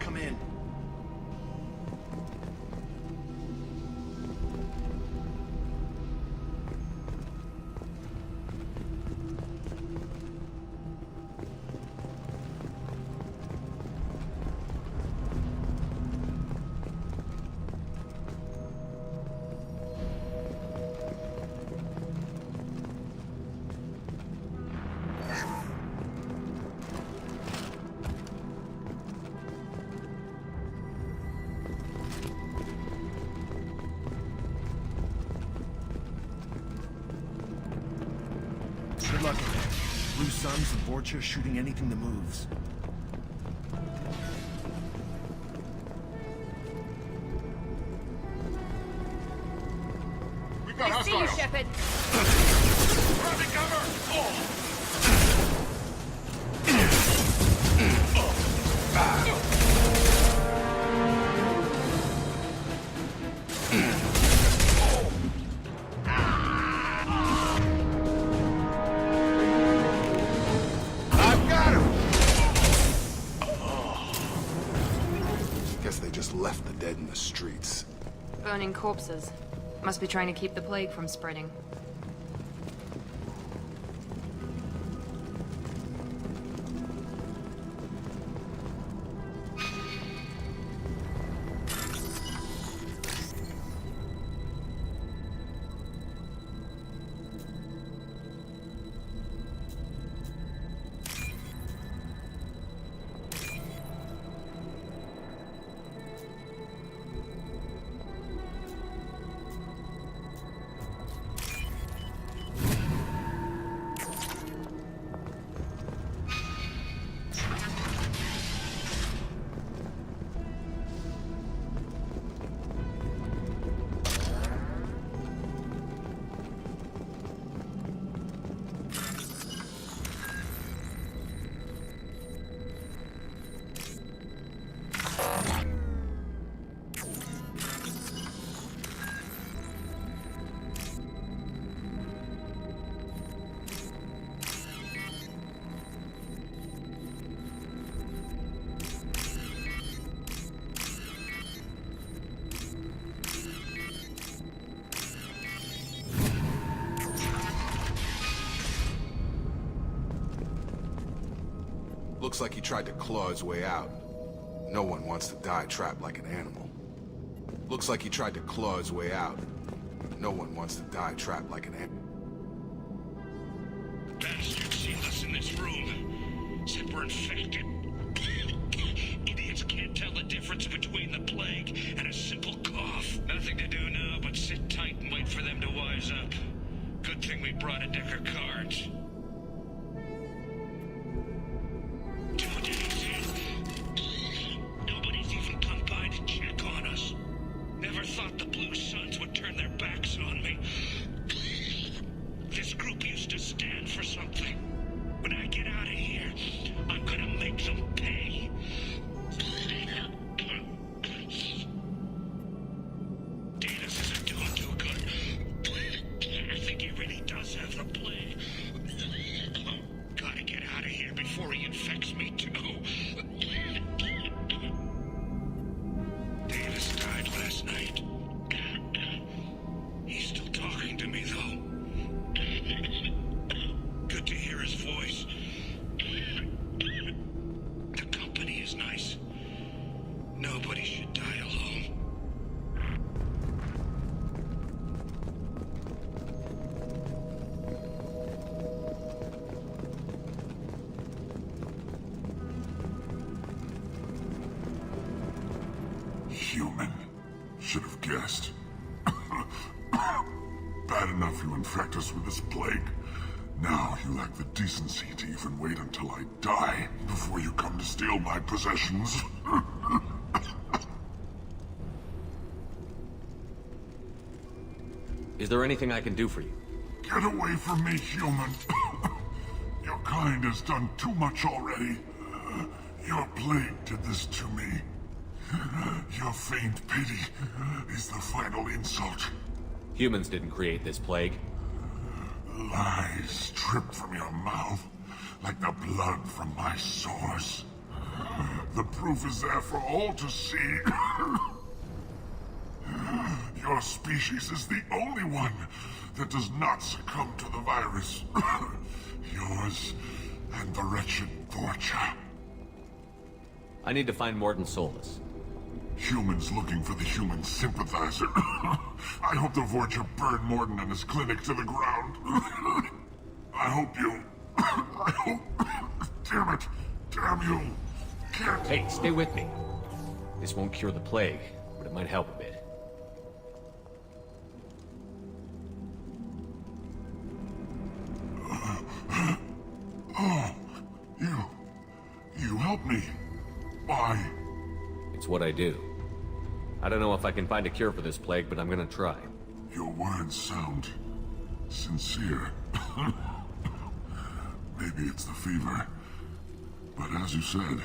come in. Good luck in there. Blue Suns and Vorcha shooting anything that moves. We've got I see you, hostiles. Shepard. Grabbing cover! Oh! I've got him! Guess they just left the dead in the streets. Burning corpses. Must be trying to keep the plague from spreading. Looks like he tried to claw his way out. No one wants to die trapped like an animal. Looks like he tried to claw his way out. No one wants to die trapped like an animal. Bastards sealed us in this room. Said we're infected. Idiots can't tell the difference between the plague and a simple cough. Nothing to do now but sit tight and wait for them to wise up. Good thing we brought a deck of cards. 2 days in. Nobody's even come by to check on us. Never thought the Blue Suns would turn their backs on me. This group used to stand for something. When I get out of here, I'm gonna make them pay. Davis isn't doing too good. I think he really does have the plague. Gotta get out of here before he infects me too. Davis died last night. He's still talking to me though. Good to hear his voice. The company is nice. Nobody should die alone. Human. Should have guessed. Bad enough you infect us with this plague. Now you lack the decency to even wait until I die before you come to steal my possessions. Is there anything I can do for you? Get away from me, human. Your kind has done too much already. Your plague did this to me. Your faint pity is the final insult. Humans didn't create this plague. Lies drip from your mouth like the blood from my sores. The proof is there for all to see. Your species is the only one that does not succumb to the virus. Yours and the wretched Vorcha. I need to find Morton Solus. Humans looking for the human sympathizer. I hope the Vorcha burn Morton and his clinic to the ground. I hope you... I hope... Damn it. Damn you. Can't... Hey, stay with me. This won't cure the plague, but it might help a bit. Oh, you helped me. Why? It's what I do. I don't know if I can find a cure for this plague, but I'm gonna try. Your words sound sincere. Maybe it's the fever. But as you said,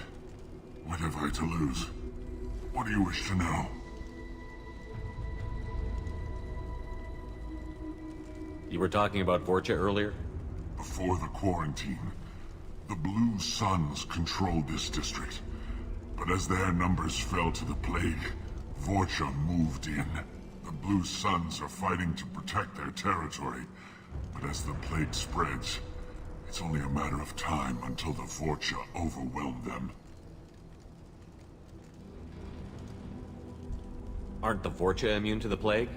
what have I to lose? What do you wish to know? You were talking about Vorcha earlier? Before the quarantine, the Blue Suns controlled this district. But as their numbers fell to the plague, Vorcha moved in. The Blue Suns are fighting to protect their territory. But as the plague spreads, it's only a matter of time until the Vorcha overwhelm them. Aren't the Vorcha immune to the plague?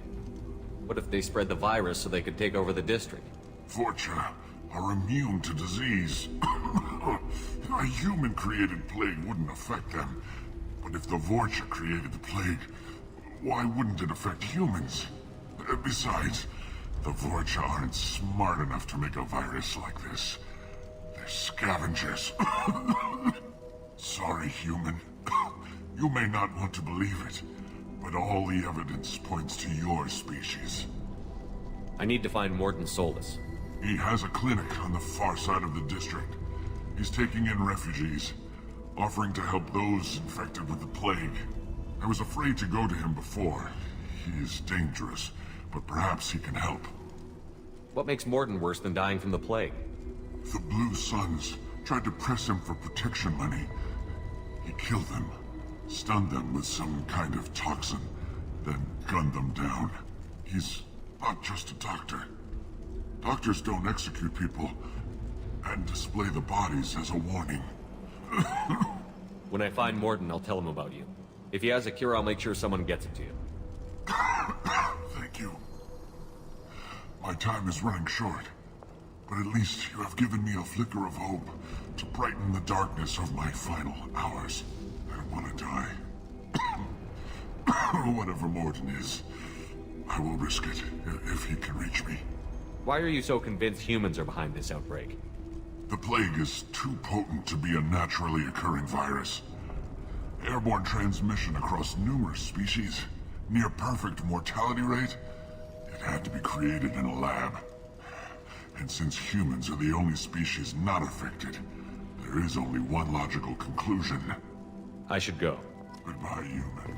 What if they spread the virus so they could take over the district? Vorcha are immune to disease. A human-created plague wouldn't affect them. But if the Vorcha created the plague, why wouldn't it affect humans? Besides, the Vorcha aren't smart enough to make a virus like this. They're scavengers. Sorry, human. You may not want to believe it, but all the evidence points to your species. I need to find Morton Solus. He has a clinic on the far side of the district. He's taking in refugees, offering to help those infected with the plague. I was afraid to go to him before. He is dangerous, but perhaps he can help. What makes Morton worse than dying from the plague? The Blue Suns tried to press him for protection money. He killed them, stunned them with some kind of toxin, then gunned them down. He's not just a doctor. Doctors don't execute people and display the bodies as a warning. When I find Morton, I'll tell him about you. If he has a cure, I'll make sure someone gets it to you. Thank you. My time is running short, but at least you have given me a flicker of hope to brighten the darkness of my final hours. I don't want to die. Whatever Morton is, I will risk it if he can reach me. Why are you so convinced humans are behind this outbreak? The plague is too potent to be a naturally occurring virus. Airborne transmission across numerous species, near perfect mortality rate. It had to be created in a lab. And since humans are the only species not affected, there is only one logical conclusion. I should go. Goodbye, human.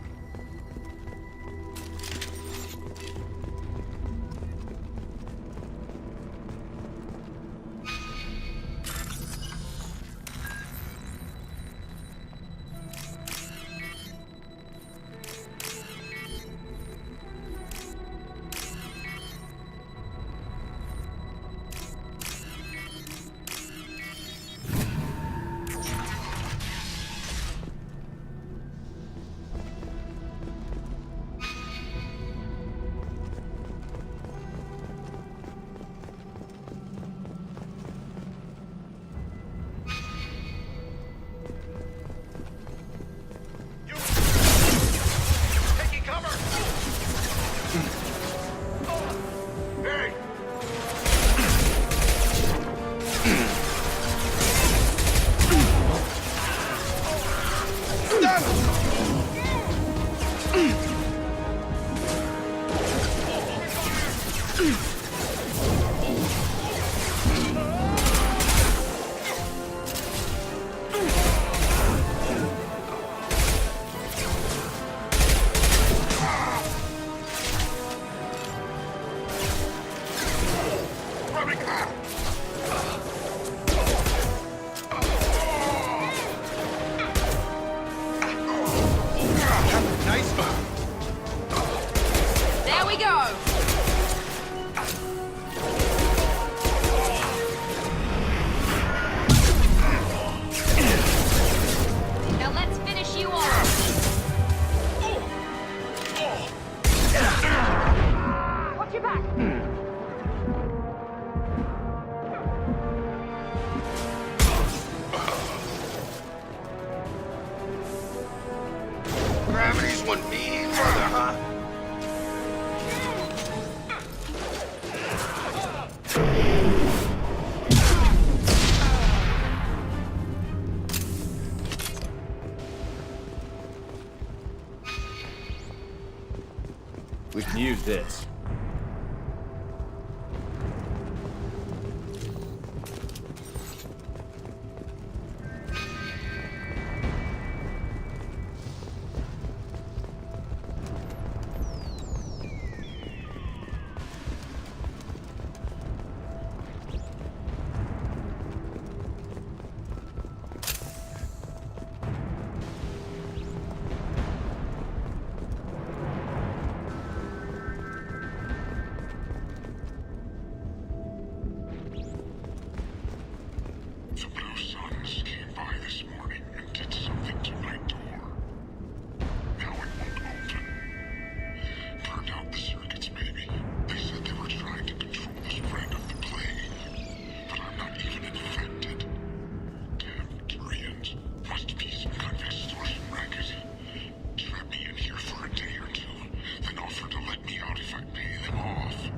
this. The Blue Suns came by this morning and did something to my door. Now it won't open. Burned out the circuits, maybe. They said they were trying to control the spread of the plague. But I'm not even infected. Damn Turians. Must be some kind of extortion racket. Trap me in here for a day or two, then offer to let me out if I pay them off.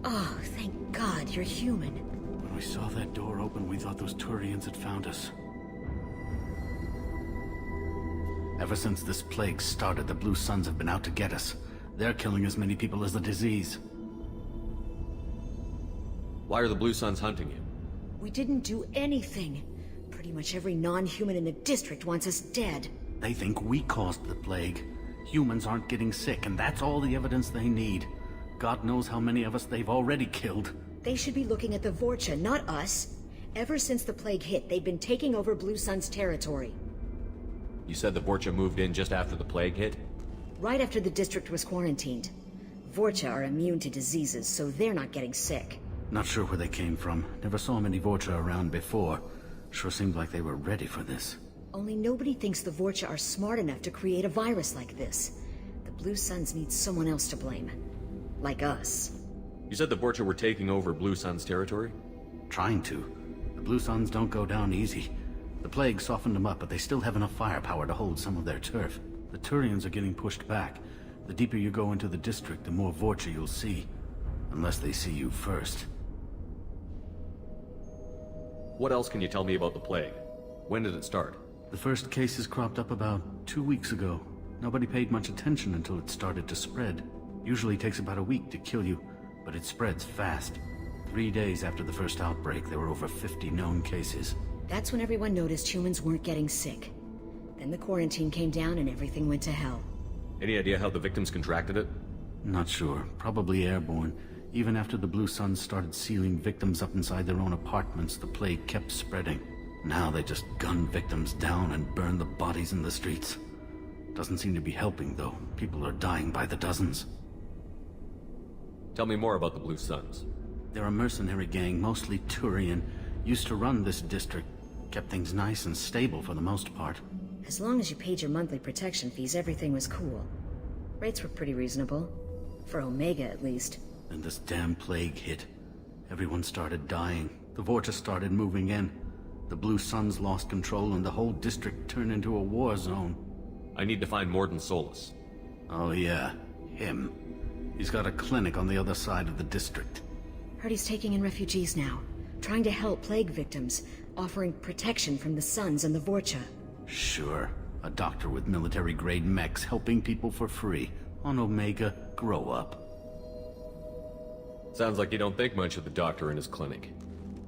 Oh, thank God you're human. When we saw that door open, we thought those Turians had found us. Ever since this plague started, the Blue Suns have been out to get us. They're killing as many people as the disease. Why are the Blue Suns hunting you? We didn't do anything. Pretty much every non-human in the district wants us dead. They think we caused the plague. Humans aren't getting sick, and that's all the evidence they need. God knows how many of us they've already killed. They should be looking at the Vorcha, not us. Ever since the plague hit, they've been taking over Blue Sun's territory. You said the Vorcha moved in just after the plague hit? Right after the district was quarantined. Vorcha are immune to diseases, so they're not getting sick. Not sure where they came from. Never saw many Vorcha around before. Sure seemed like they were ready for this. Only nobody thinks the Vorcha are smart enough to create a virus like this. The Blue Suns need someone else to blame. Like us. You said the Vorcha were taking over Blue Sun's territory? Trying to. The Blue Suns don't go down easy. The plague softened them up, but they still have enough firepower to hold some of their turf. The Turians are getting pushed back. The deeper you go into the district, the more Vorcha you'll see. Unless they see you first. What else can you tell me about the plague? When did it start? The first cases cropped up about 2 weeks ago. Nobody paid much attention until it started to spread. Usually takes about a week to kill you, but it spreads fast. 3 days after the first outbreak, there were over 50 known cases. That's when everyone noticed humans weren't getting sick. Then the quarantine came down and everything went to hell. Any idea how the victims contracted it? Not sure. Probably airborne. Even after the Blue Suns started sealing victims up inside their own apartments, the plague kept spreading. Now they just gun victims down and burn the bodies in the streets. Doesn't seem to be helping, though. People are dying by the dozens. Tell me more about the Blue Suns. They're a mercenary gang, mostly Turian. Used to run this district. Kept things nice and stable for the most part. As long as you paid your monthly protection fees, everything was cool. Rates were pretty reasonable. For Omega, at least. Then this damn plague hit. Everyone started dying. The Vorta started moving in. The Blue Suns lost control and the whole district turned into a war zone. I need to find Morden Solus. Oh yeah, him. He's got a clinic on the other side of the district. Heard he's taking in refugees now. Trying to help plague victims. Offering protection from the Suns and the Vorcha. Sure. A doctor with military-grade mechs helping people for free. On Omega, grow up. Sounds like you don't think much of the doctor in his clinic.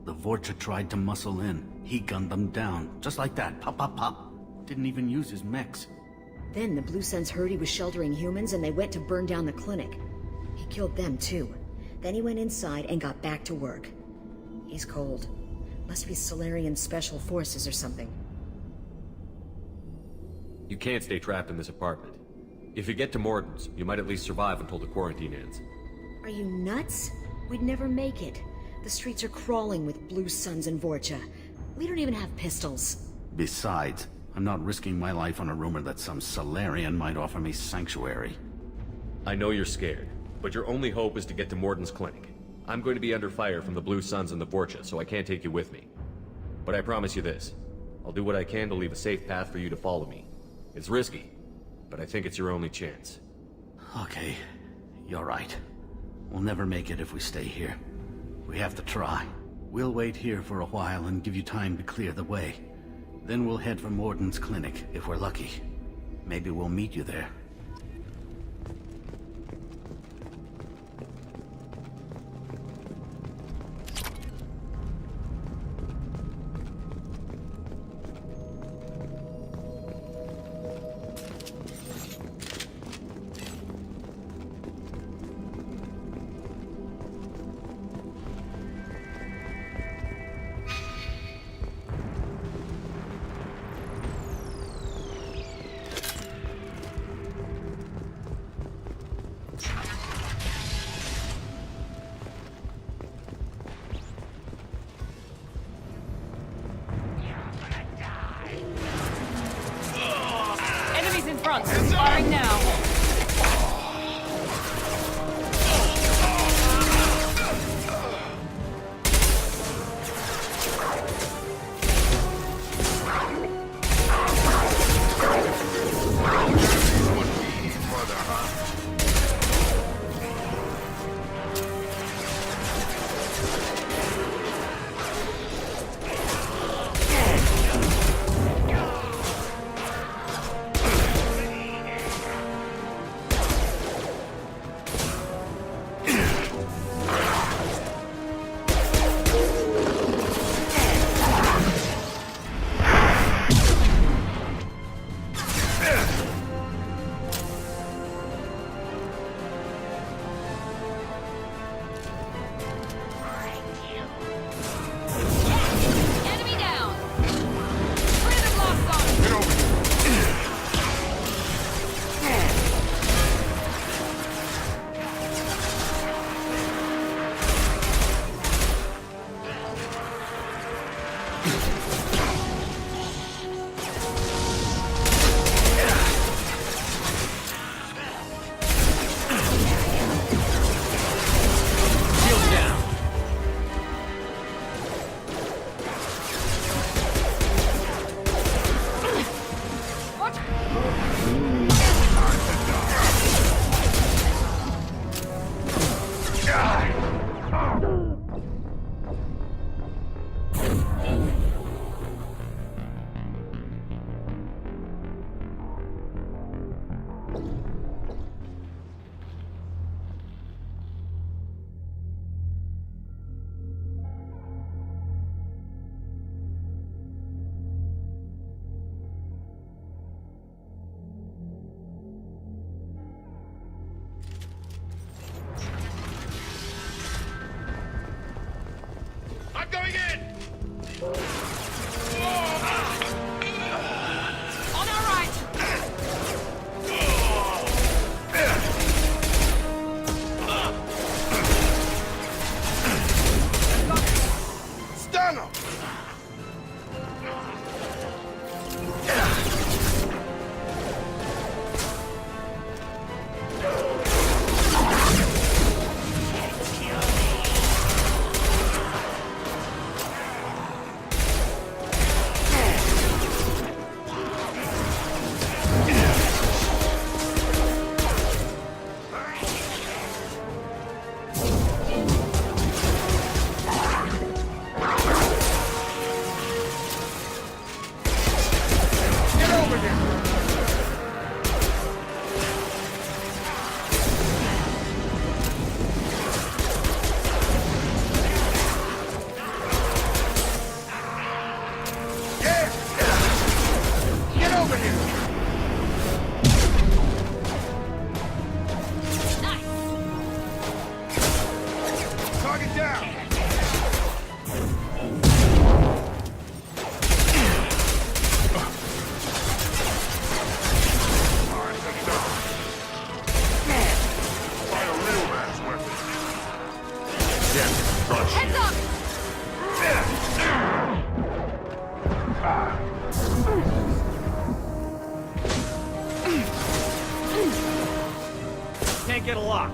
The Vorcha tried to muscle in. He gunned them down. Just like that. Pop, pop, pop. Didn't even use his mechs. Then the Blue Suns heard he was sheltering humans and they went to burn down the clinic. He killed them too. Then he went inside and got back to work. He's cold. Must be Solarian Special Forces or something. You can't stay trapped in this apartment. If you get to Morden's, you might at least survive until the quarantine ends. Are you nuts? We'd never make it. The streets are crawling with Blue Suns and Vorcha. We don't even have pistols. Besides, I'm not risking my life on a rumor that some Solarian might offer me sanctuary. I know you're scared, but your only hope is to get to Morden's clinic. I'm going to be under fire from the Blue Suns and the Vorcha, so I can't take you with me. But I promise you this. I'll do what I can to leave a safe path for you to follow me. It's risky, but I think it's your only chance. Okay, you're right. We'll never make it if we stay here. We have to try. We'll wait here for a while and give you time to clear the way. Then we'll head for Morden's clinic, if we're lucky. Maybe we'll meet you there. Enemies in front! Firing now! get a lock.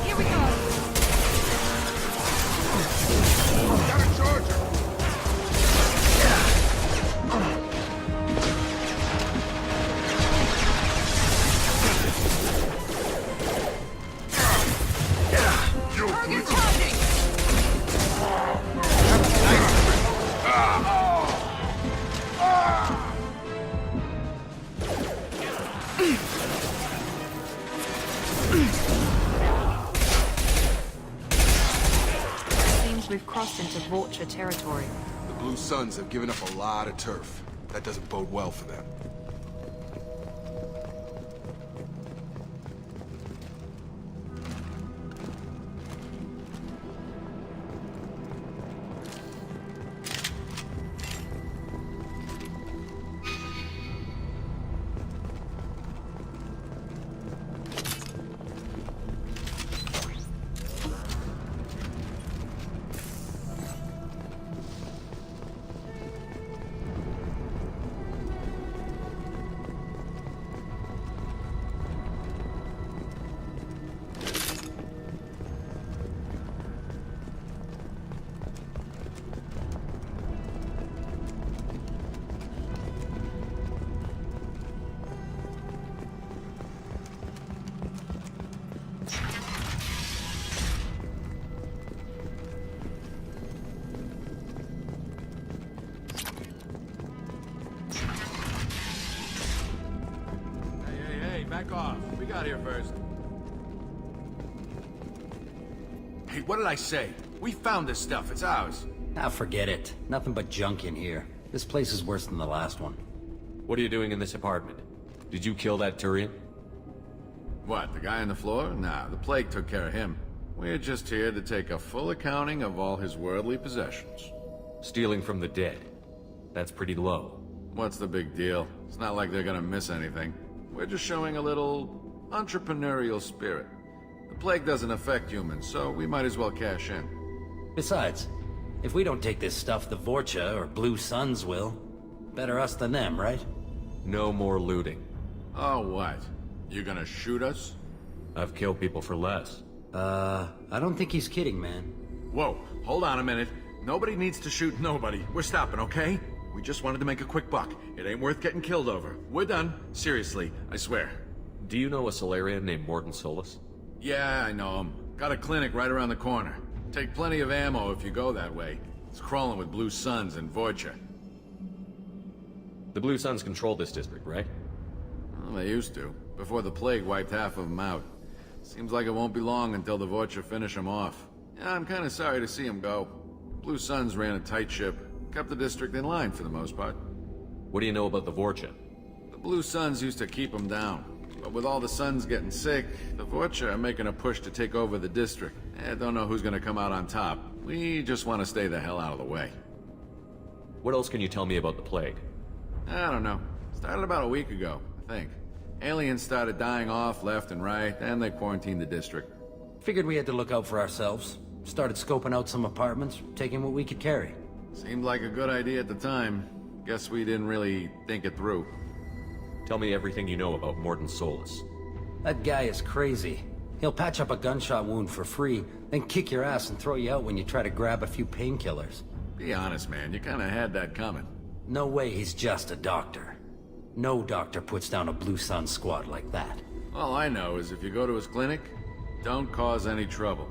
Here we go. Got a charger! Target charging. Seems we've crossed into Vulture territory. The Blue Suns have given up a lot of turf. That doesn't bode well for them. Back off. We got here first. Hey, what did I say? We found this stuff. It's ours. Ah, forget it. Nothing but junk in here. This place is worse than the last one. What are you doing in this apartment? Did you kill that Turian? What, the guy on the floor? Nah, the plague took care of him. We're just here to take a full accounting of all his worldly possessions. Stealing from the dead. That's pretty low. What's the big deal? It's not like they're gonna miss anything. We're just showing a little entrepreneurial spirit. The plague doesn't affect humans, so we might as well cash in. Besides, if we don't take this stuff, the Vorcha or Blue Suns will. Better us than them, right? No more looting. Oh, what? You gonna shoot us? I've killed people for less. I don't think he's kidding, man. Whoa, hold on a minute. Nobody needs to shoot nobody. We're stopping, okay? We just wanted to make a quick buck. It ain't worth getting killed over. We're done. Seriously, I swear. Do you know a Solarian named Morton Solus? Yeah, I know him. Got a clinic right around the corner. Take plenty of ammo if you go that way. It's crawling with Blue Suns and Vorcha. The Blue Suns control this district, right? Well, they used to, before the plague wiped half of them out. Seems like it won't be long until the Vorcha finish them off. Yeah, I'm kinda sorry to see them go. Blue Suns ran a tight ship, kept the district in line for the most part. What do you know about the Vorcha? The Blue Suns used to keep them down. But with all the Suns getting sick, the Vorcha are making a push to take over the district. I don't know who's gonna come out on top. We just want to stay the hell out of the way. What else can you tell me about the plague? I don't know. Started about a week ago, I think. Aliens started dying off left and right, and they quarantined the district. Figured we had to look out for ourselves. Started scoping out some apartments, taking what we could carry. Seemed like a good idea at the time. Guess we didn't really think it through. Tell me everything you know about Morton Solus. That guy is crazy. He'll patch up a gunshot wound for free, then kick your ass and throw you out when you try to grab a few painkillers. Be honest, man. You kinda had that coming. No way he's just a doctor. No doctor puts down a Blue Sun squad like that. All I know is if you go to his clinic, don't cause any trouble.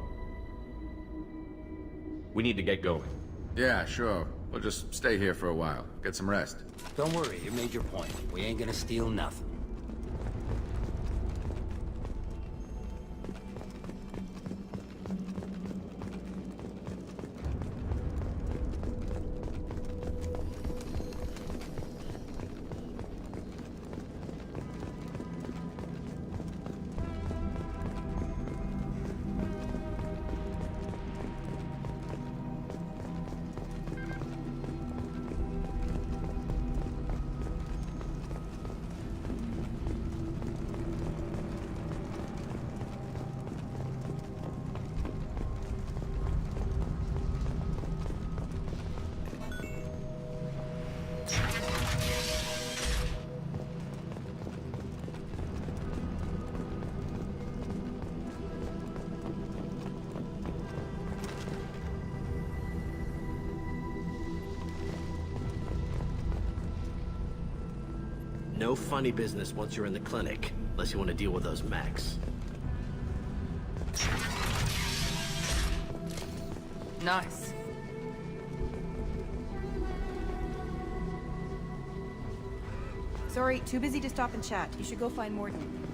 We need to get going. Yeah, sure. We'll just stay here for a while. Get some rest. Don't worry, you made your point. We ain't gonna steal nothing. no funny business once you're in the clinic, unless you want to deal with those mechs. Nice. Sorry, too busy to stop and chat. You should go find Morton.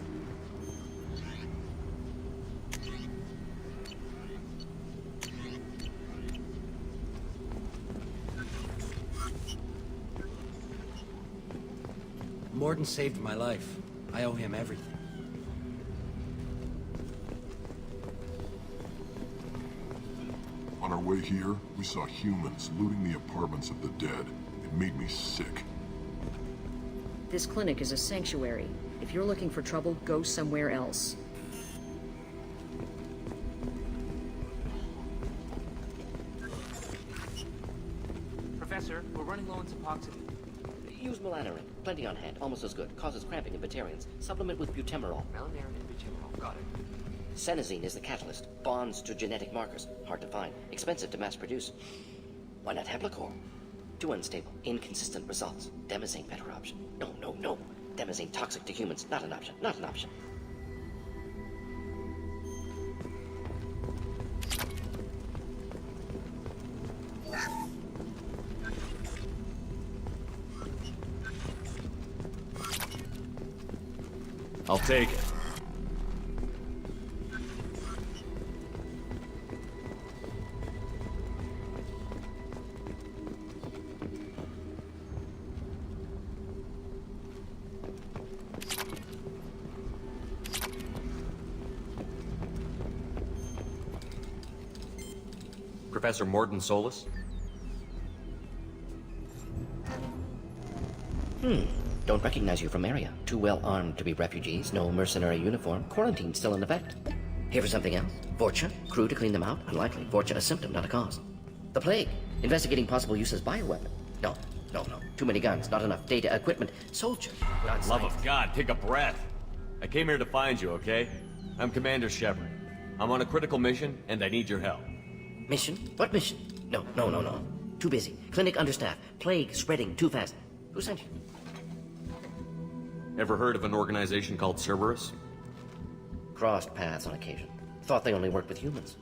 Morton saved my life. I owe him everything. On our way here, we saw humans looting the apartments of the dead. It made me sick. This clinic is a sanctuary. If you're looking for trouble, go somewhere else. Professor, we're running low on Suboxone. Use melanorin. Plenty on hand. Almost as good. Causes cramping in vegetarians. Supplement with butemerol. Melanorin and butemerol. Got it. Senesine is the catalyst. Bonds to genetic markers. Hard to find. Expensive to mass produce. Why not Heplicor? Too unstable. Inconsistent results. Demazine better option. No, no, no. Demazine toxic to humans. Not an option. Not an option. I'll take it. Professor Morton Solus? Don't recognize you from area. Too well armed to be refugees. No mercenary uniform. Quarantine still in effect. Here for something else? Vorcha? Crew to clean them out? Unlikely. Vorcha a symptom, not a cause. The plague? Investigating possible use as bioweapon. No, no, no. Too many guns, not enough data, equipment. Soldier. Not Love of God, take a breath. I came here to find you, okay? I'm Commander Shepard. I'm on a critical mission, and I need your help. Mission? What mission? No, no, no, no. Too busy. Clinic understaffed. Plague spreading too fast. Who sent you? Ever heard of an organization called Cerberus? Crossed paths on occasion. Thought they only worked with humans.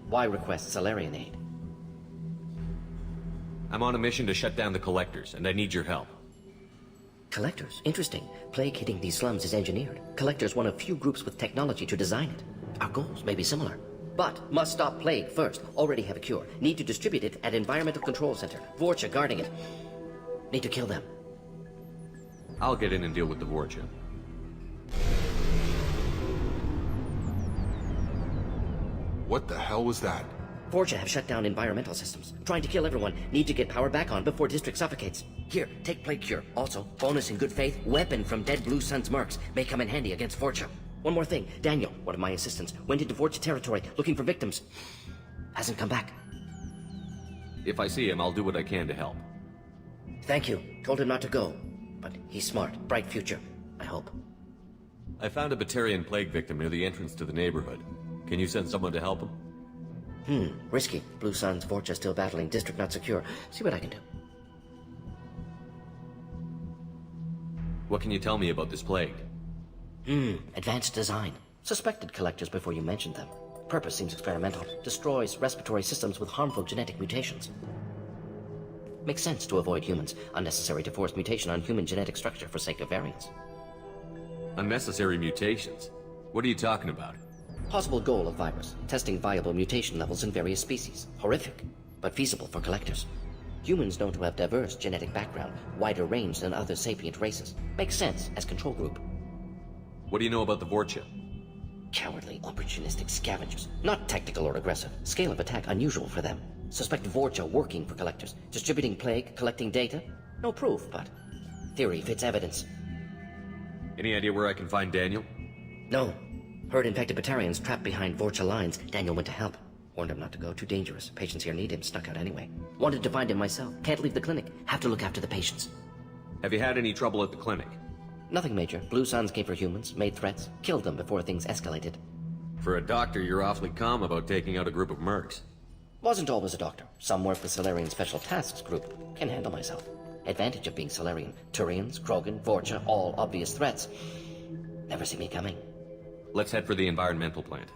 Why request Salarian aid? I'm on a mission to shut down the Collectors, and I need your help. Collectors? Interesting. Plague hitting these slums is engineered. Collectors one of few groups with technology to design it. Our goals may be similar. But must stop plague first. Already have a cure. Need to distribute it at Environmental Control Center. Vorcha guarding it. Need to kill them. I'll get in and deal with the Vorcha. What the hell was that? Vorcha have shut down environmental systems. Trying to kill everyone. Need to get power back on before district suffocates. Here, take plague cure. Also, bonus in good faith, weapon from dead Blue Sun's mercs. May come in handy against Vorcha. One more thing. Daniel, one of my assistants, went into Vorcha territory looking for victims. Hasn't come back. If I see him, I'll do what I can to help. Thank you. Told him not to go. But he's smart. Bright future. I hope. I found a Batarian plague victim near the entrance to the neighborhood. Can you send someone to help him? Risky. Blue Sun's Vorcha still battling. District not secure. See what I can do. What can you tell me about this plague? Advanced design. Suspected collectors before you mentioned them. Purpose seems experimental. Destroys respiratory systems with harmful genetic mutations. Makes sense to avoid humans. Unnecessary to force mutation on human genetic structure for sake of variance. Unnecessary mutations? What are you talking about? Possible goal of virus. Testing viable mutation levels in various species. Horrific, but feasible for collectors. Humans known to have diverse genetic background, wider range than other sapient races. Makes sense as control group. What do you know about the Vorcha? Cowardly, opportunistic scavengers. Not tactical or aggressive. Scale of attack unusual for them. Suspect Vorcha working for collectors. Distributing plague, collecting data. No proof, but theory fits evidence. Any idea where I can find Daniel? No. Heard infected Batarians trapped behind Vorcha lines. Daniel went to help. Warned him not to go. Too dangerous. Patients here need him. Snuck out anyway. Wanted to find him myself. Can't leave the clinic. Have to look after the patients. Have you had any trouble at the clinic? Nothing major. Blue Suns came for humans, made threats, killed them before things escalated. For a doctor, you're awfully calm about taking out a group of mercs. Wasn't always a doctor. Some work with Salarian Special Tasks Group. Can handle myself. Advantage of being Solarian. Turians, Krogan, Vorcha, all obvious threats. Never see me coming. Let's head for the environmental plant.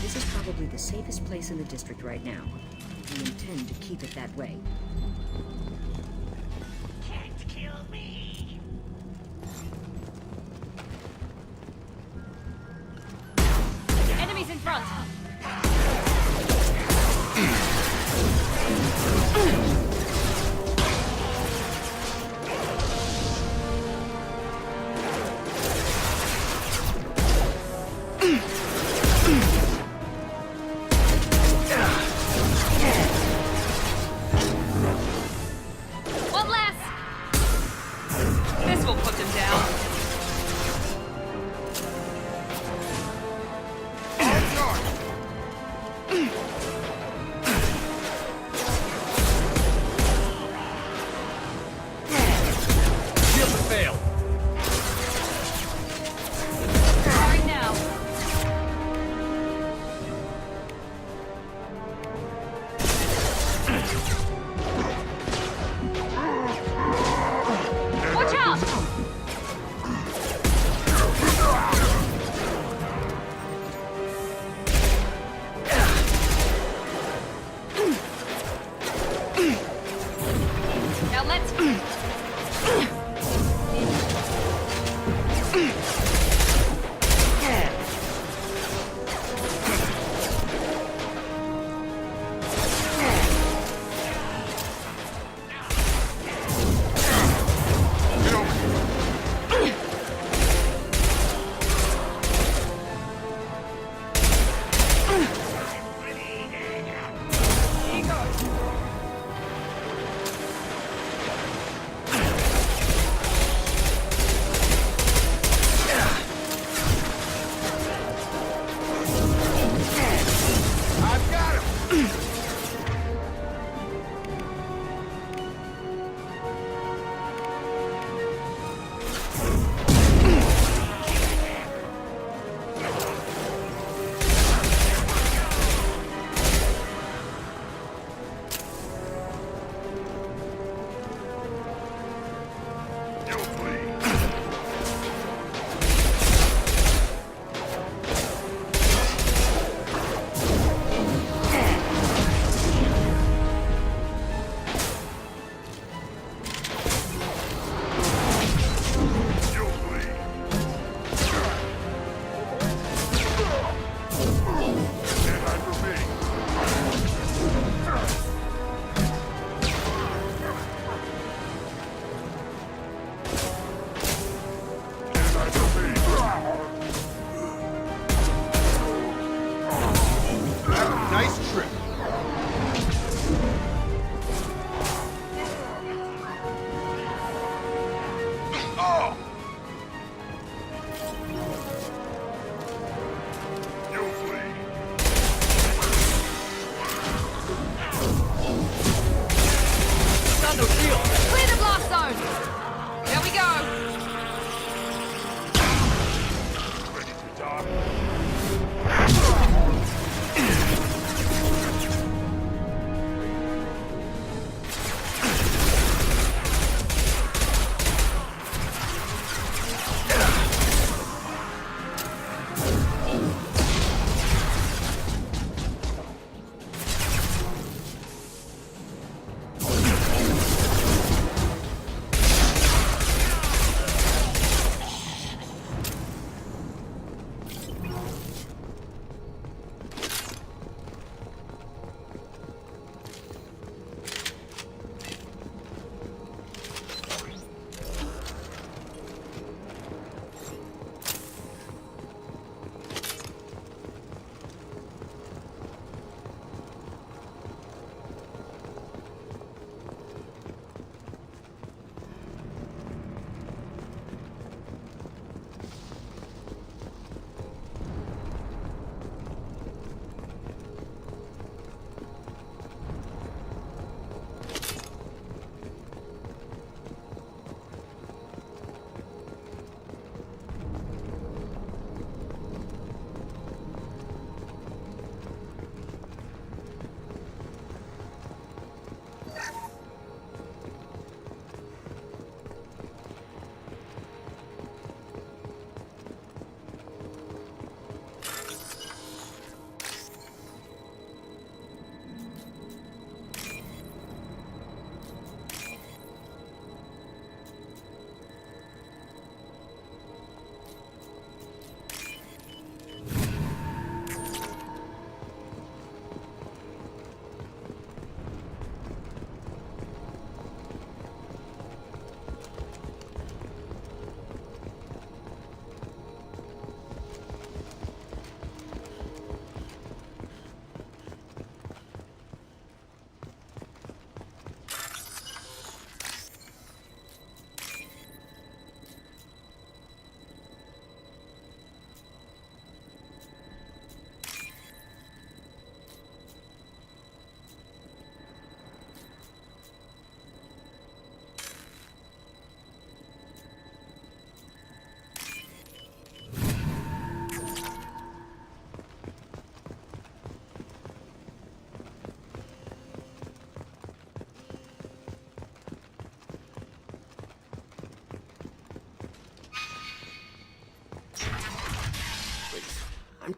This is probably the safest place in the district right now. We intend to keep it that way. Can't kill me. Enemies in front! One less! This will put them down. Shield to fail! Right now. Watch out! Now let's...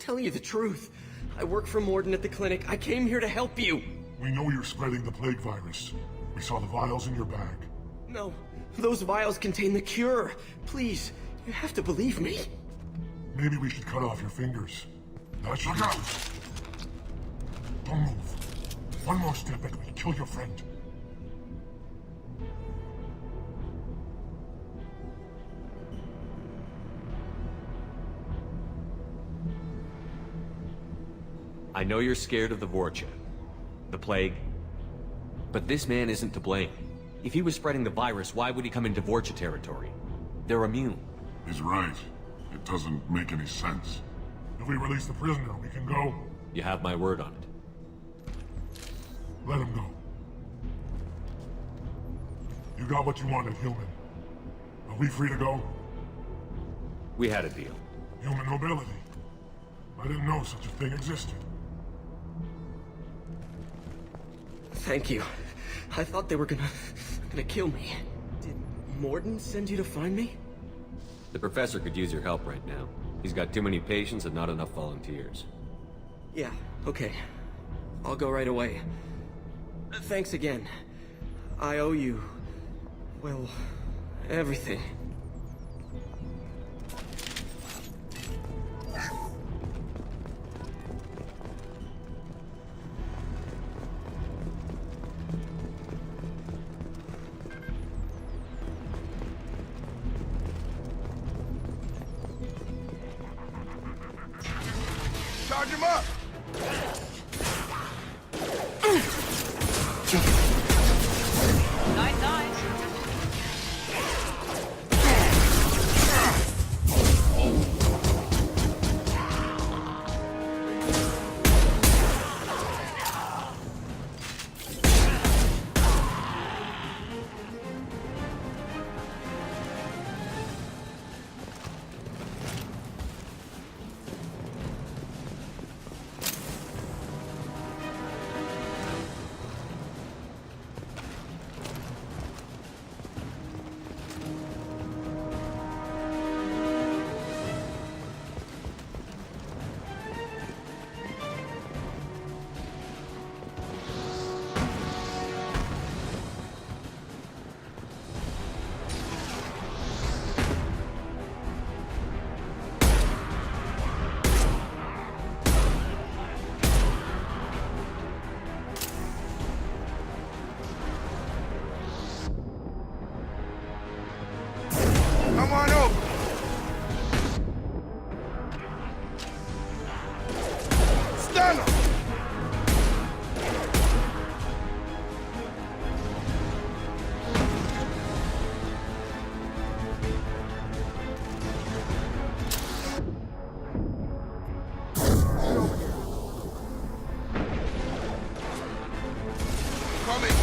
telling you the truth. I work for Morden at the clinic. I came here to help you. We know you're spreading the plague virus. We saw the vials in your bag. No, those vials contain the cure. Please, you have to believe me. Maybe we should cut off your fingers. Now look out! Don't move. One more step and we'll kill your friend. I know you're scared of the Vorcha, the plague, but this man isn't to blame. If he was spreading the virus, why would he come into Vorcha territory? They're immune. He's right. It doesn't make any sense. If we release the prisoner, we can go. You have my word on it. Let him go. You got what you wanted, human. Are we free to go? We had a deal. Human nobility. I didn't know such a thing existed. Thank you. I thought they were gonna kill me. Did Morden send you to find me? The professor could use your help right now. He's got too many patients and not enough volunteers. Yeah, okay. I'll go right away. Thanks again. I owe you... well, everything. Charge him up! Nice eyes. Come on over! Stand up! Coming!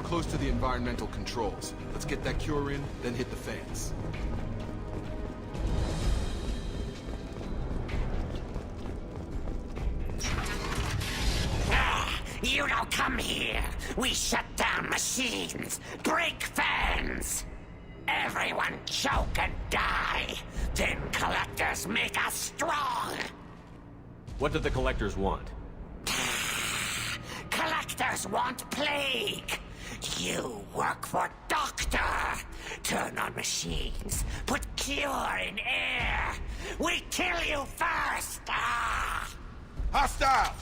Close to the environmental controls. Let's get that cure in, then hit the fans. You don't come here. We shut down machines, break fans. Everyone choke and die. Then collectors make us strong. What do the collectors want? Collectors want plague. You work for Doctor. Turn on machines. Put cure in air. We kill you first. Ah! Hostile!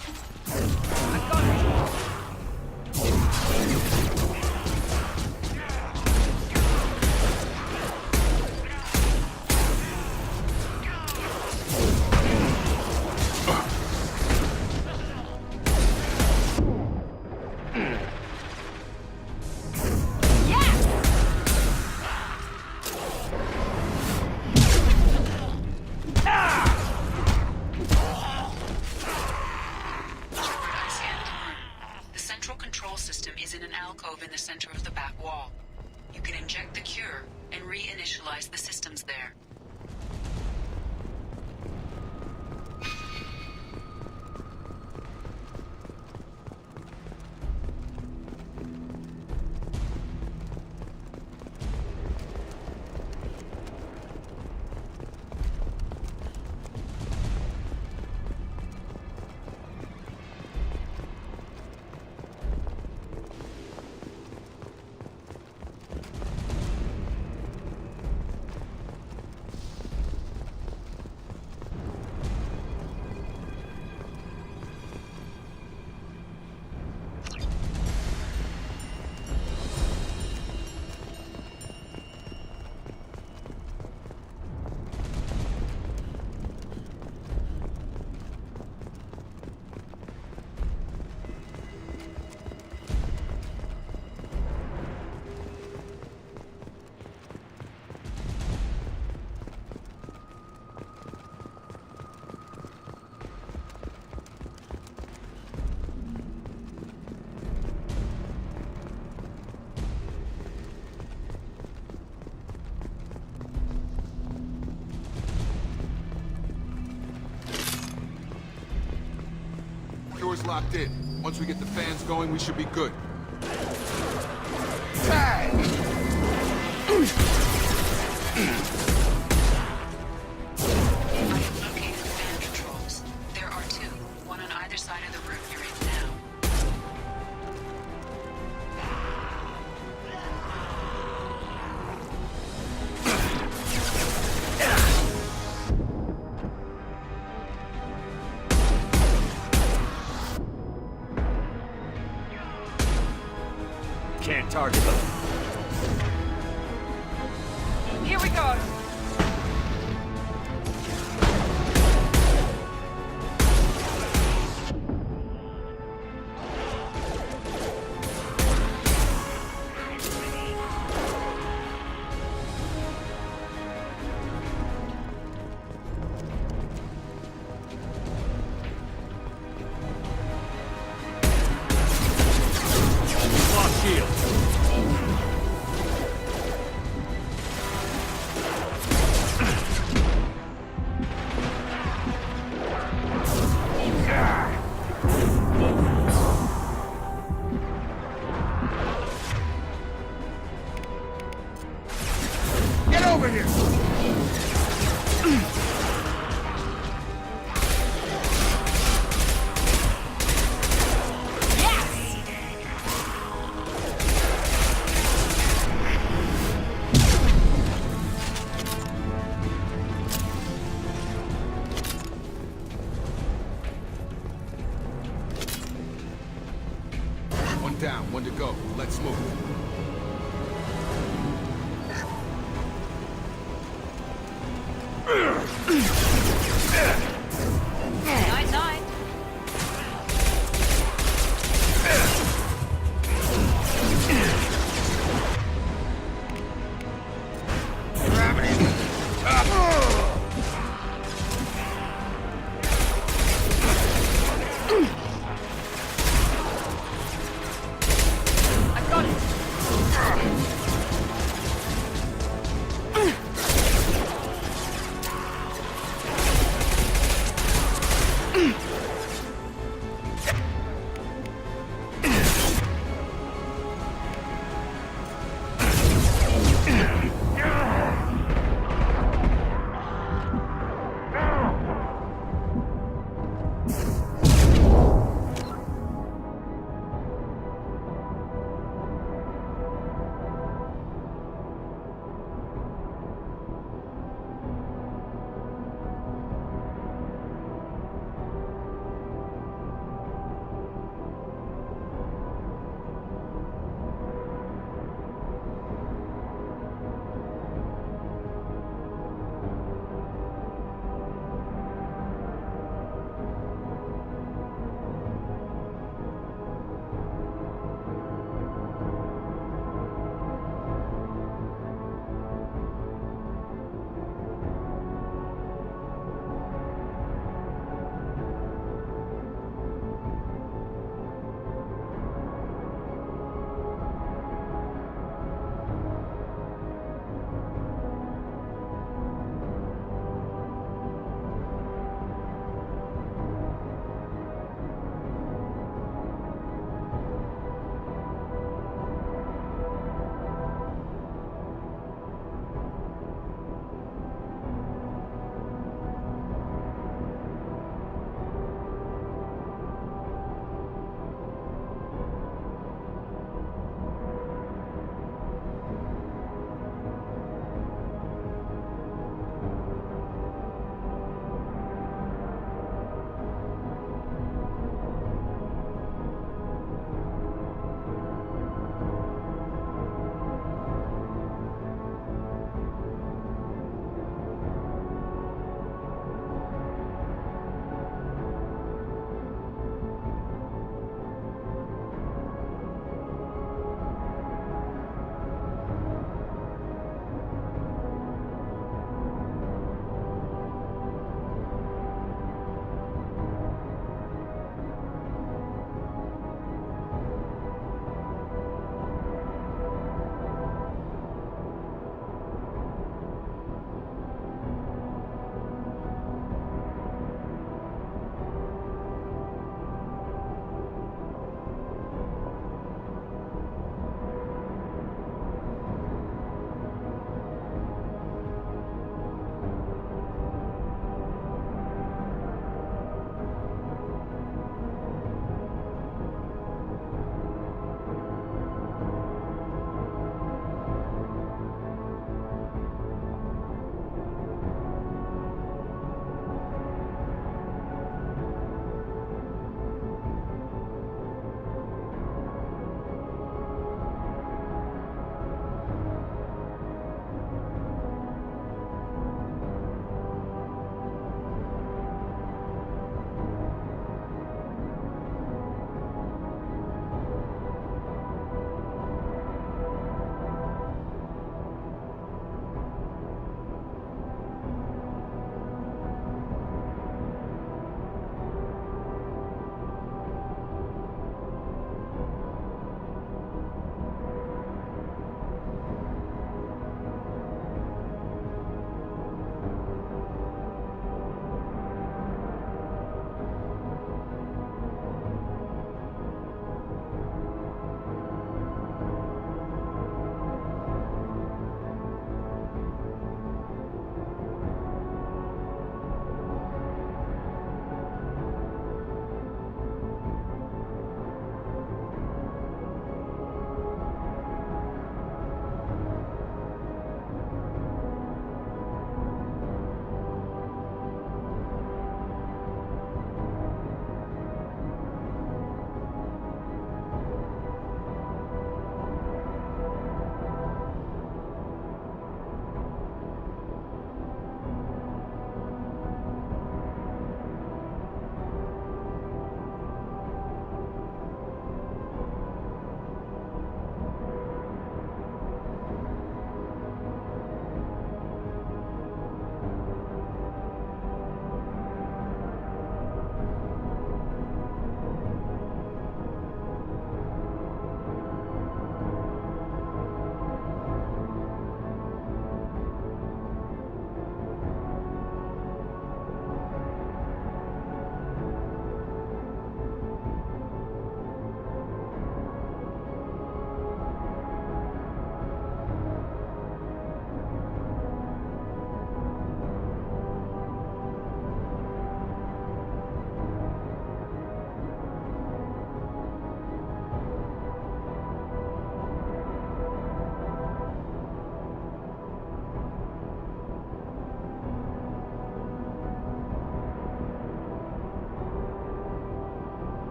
In the center of the back wall. You can inject the cure and reinitialize the systems there. locked in. Once we get the fans going, we should be good. There are two, one on either side of the room you're in now. Can't target them. Here we go. Lock shield. Get over here! One down, one to go. Let's move. Night, night. I got it.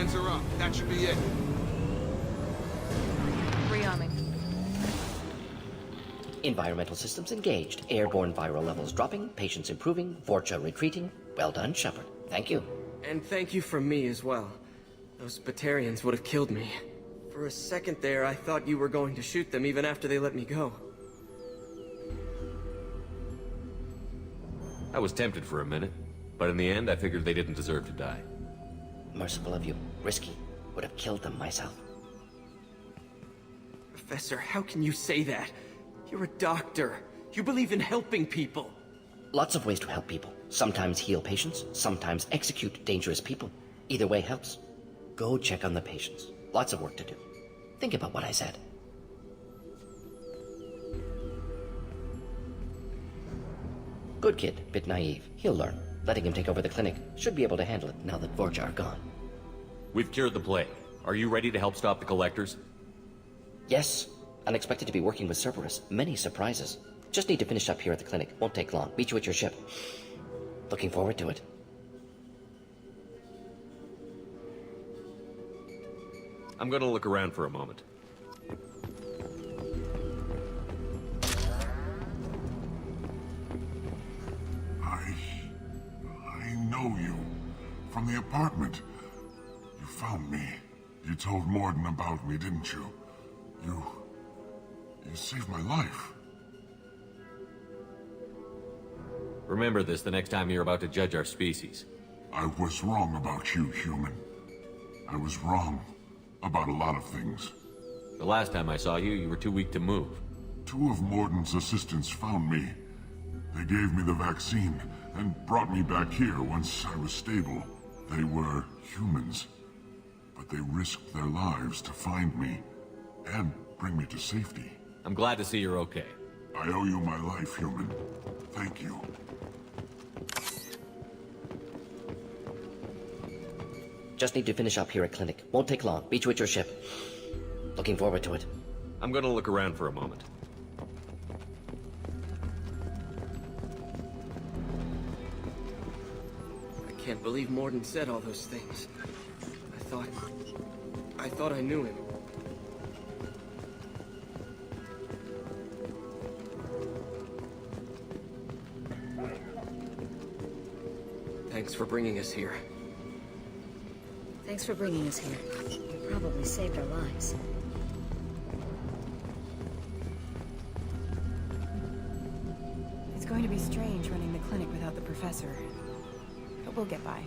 lines are up. That should be it. Rearming. Environmental systems engaged. Airborne viral levels dropping. Patients improving. Vorcha retreating. Well done, Shepard. Thank you. And thank you from me as well. Those Batarians would have killed me. For a second there, I thought you were going to shoot them even after they let me go. I was tempted for a minute, but in the end, I figured they didn't deserve to die. Merciful of you. Risky. Would have killed them myself. Professor, how can you say that? You're a doctor. You believe in helping people. Lots of ways to help people. Sometimes heal patients, sometimes execute dangerous people. Either way helps. Go check on the patients. Lots of work to do. Think about what I said. Good kid, bit naive. He'll learn. Letting him take over the clinic. Should be able to handle it now that Vorcha are gone. We've cured the plague. Are you ready to help stop the Collectors? Yes. Unexpected to be working with Cerberus. Many surprises. Just need to finish up here at the clinic. Won't take long. Meet you at your ship. Looking forward to it. I'm gonna look around for a moment. I know you. From the apartment. You found me. You told Morden about me, didn't you? You saved my life. Remember this the next time you're about to judge our species. I was wrong about you, human. I was wrong about a lot of things. The last time I saw you, you were too weak to move. 2 of Morden's assistants found me. They gave me the vaccine and brought me back here once I was stable. They were humans, but they risked their lives to find me and bring me to safety. I'm glad to see you're okay. I owe you my life, human. Thank you. Just need to finish up here at clinic. Won't take long. Meet you at your ship. Looking forward to it. I'm gonna look around for a moment. I can't believe Morden said all those things. I thought I knew him. Thanks for bringing us here. Thanks for bringing us here. You probably saved our lives. It's going to be strange running the clinic without the professor. But we'll get by.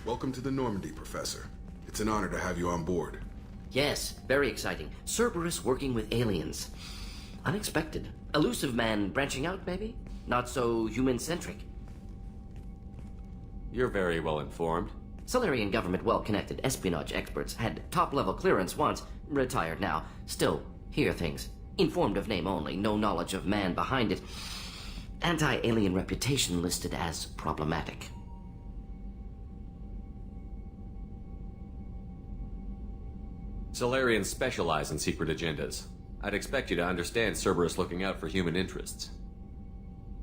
Welcome to the Normandy, Professor. It's an honor to have you on board. Yes, very exciting. Cerberus working with aliens. Unexpected. Elusive man branching out, maybe? Not so human-centric. You're very well informed. Solarian government well-connected espionage experts had top-level clearance once, retired now. Still, hear things. Informed of name only, no knowledge of man behind it. Anti-alien reputation listed as problematic. Solarians specialize in secret agendas. I'd expect you to understand Cerberus looking out for human interests.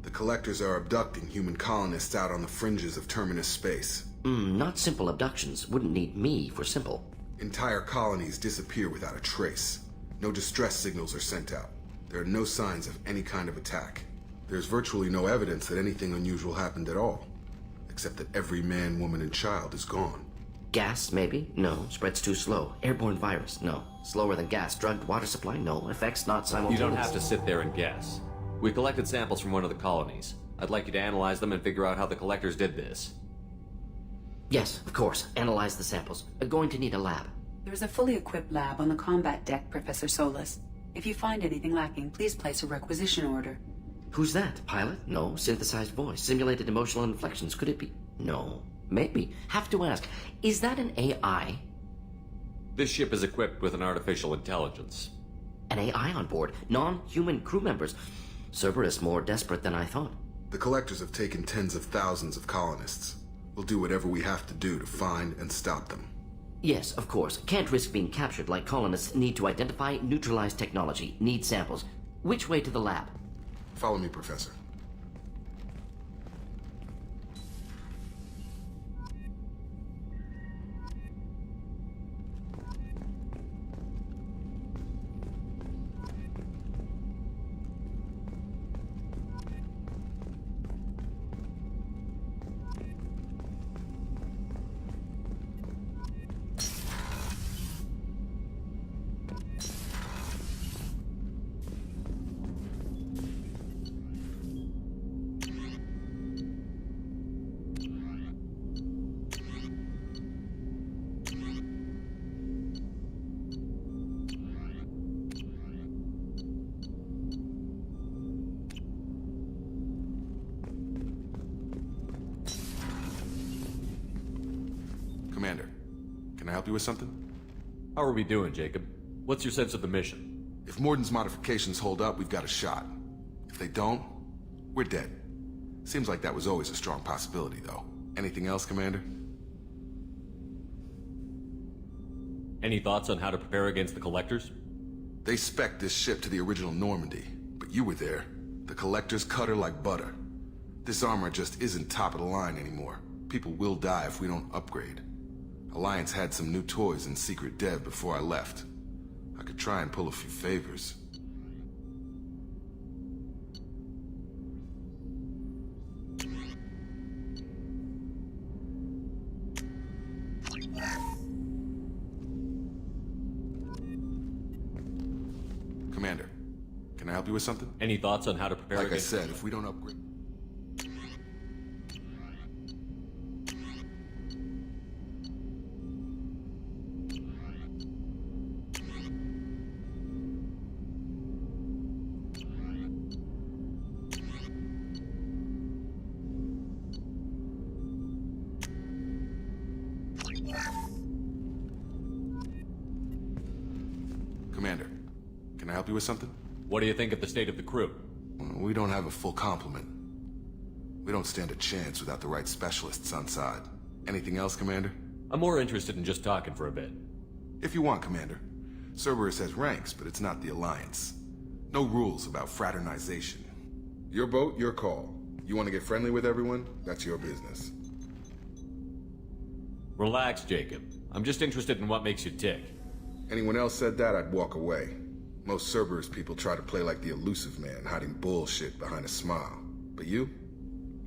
The Collectors are abducting human colonists out on the fringes of Terminus space. Not simple abductions. Wouldn't need me for simple. Entire colonies disappear without a trace. No distress signals are sent out. There are no signs of any kind of attack. There's virtually no evidence that anything unusual happened at all. Except that every man, woman, and child is gone. Gas, maybe? No. Spreads too slow. Airborne virus? No. Slower than gas. Drugged water supply? No. Effects not simultaneous. You don't have to sit there and guess. We collected samples from one of the colonies. I'd like you to analyze them and figure out how the collectors did this. Yes, of course. Analyze the samples. Going to need a lab. There's a fully equipped lab on the combat deck, Professor Solis. If you find anything lacking, please place a requisition order. Who's that? Pilot? No. Synthesized voice. Simulated emotional inflections. Could it be? No. Maybe. Have to ask. Is that an AI? This ship is equipped with an artificial intelligence. An AI on board? Non-human crew members? Cerberus more desperate than I thought. The collectors have taken tens of thousands of colonists. We'll do whatever we have to do to find and stop them. Yes, of course. Can't risk being captured like colonists need to identify, neutralize technology, need samples. Which way to the lab? Follow me, Professor. Commander, can I help you with something? How are we doing, Jacob? What's your sense of the mission? If Morden's modifications hold up, we've got a shot. If they don't, we're dead. Seems like that was always a strong possibility, though. Anything else, Commander? Any thoughts on how to prepare against the Collectors? They spec'd this ship to the original Normandy, but you were there. The Collectors cut her like butter. This armor just isn't top of the line anymore. People will die if we don't upgrade. Alliance had some new toys in secret dev before I left. I could try and pull a few favors. Commander, can I help you with something? Any thoughts on how to prepare against... Like I said, if we don't upgrade... Commander, can I help you with something? What do you think of the state of the crew? We don't have a full complement. We don't stand a chance without the right specialists on side. Anything else, Commander? I'm more interested in just talking for a bit. If you want, Commander. Cerberus has ranks, but it's not the Alliance. No rules about fraternization. Your boat, your call. You want to get friendly with everyone? That's your business. Relax, Jacob. I'm just interested in what makes you tick. Anyone else said that, I'd walk away. Most Cerberus people try to play like the elusive man, hiding bullshit behind a smile. But you?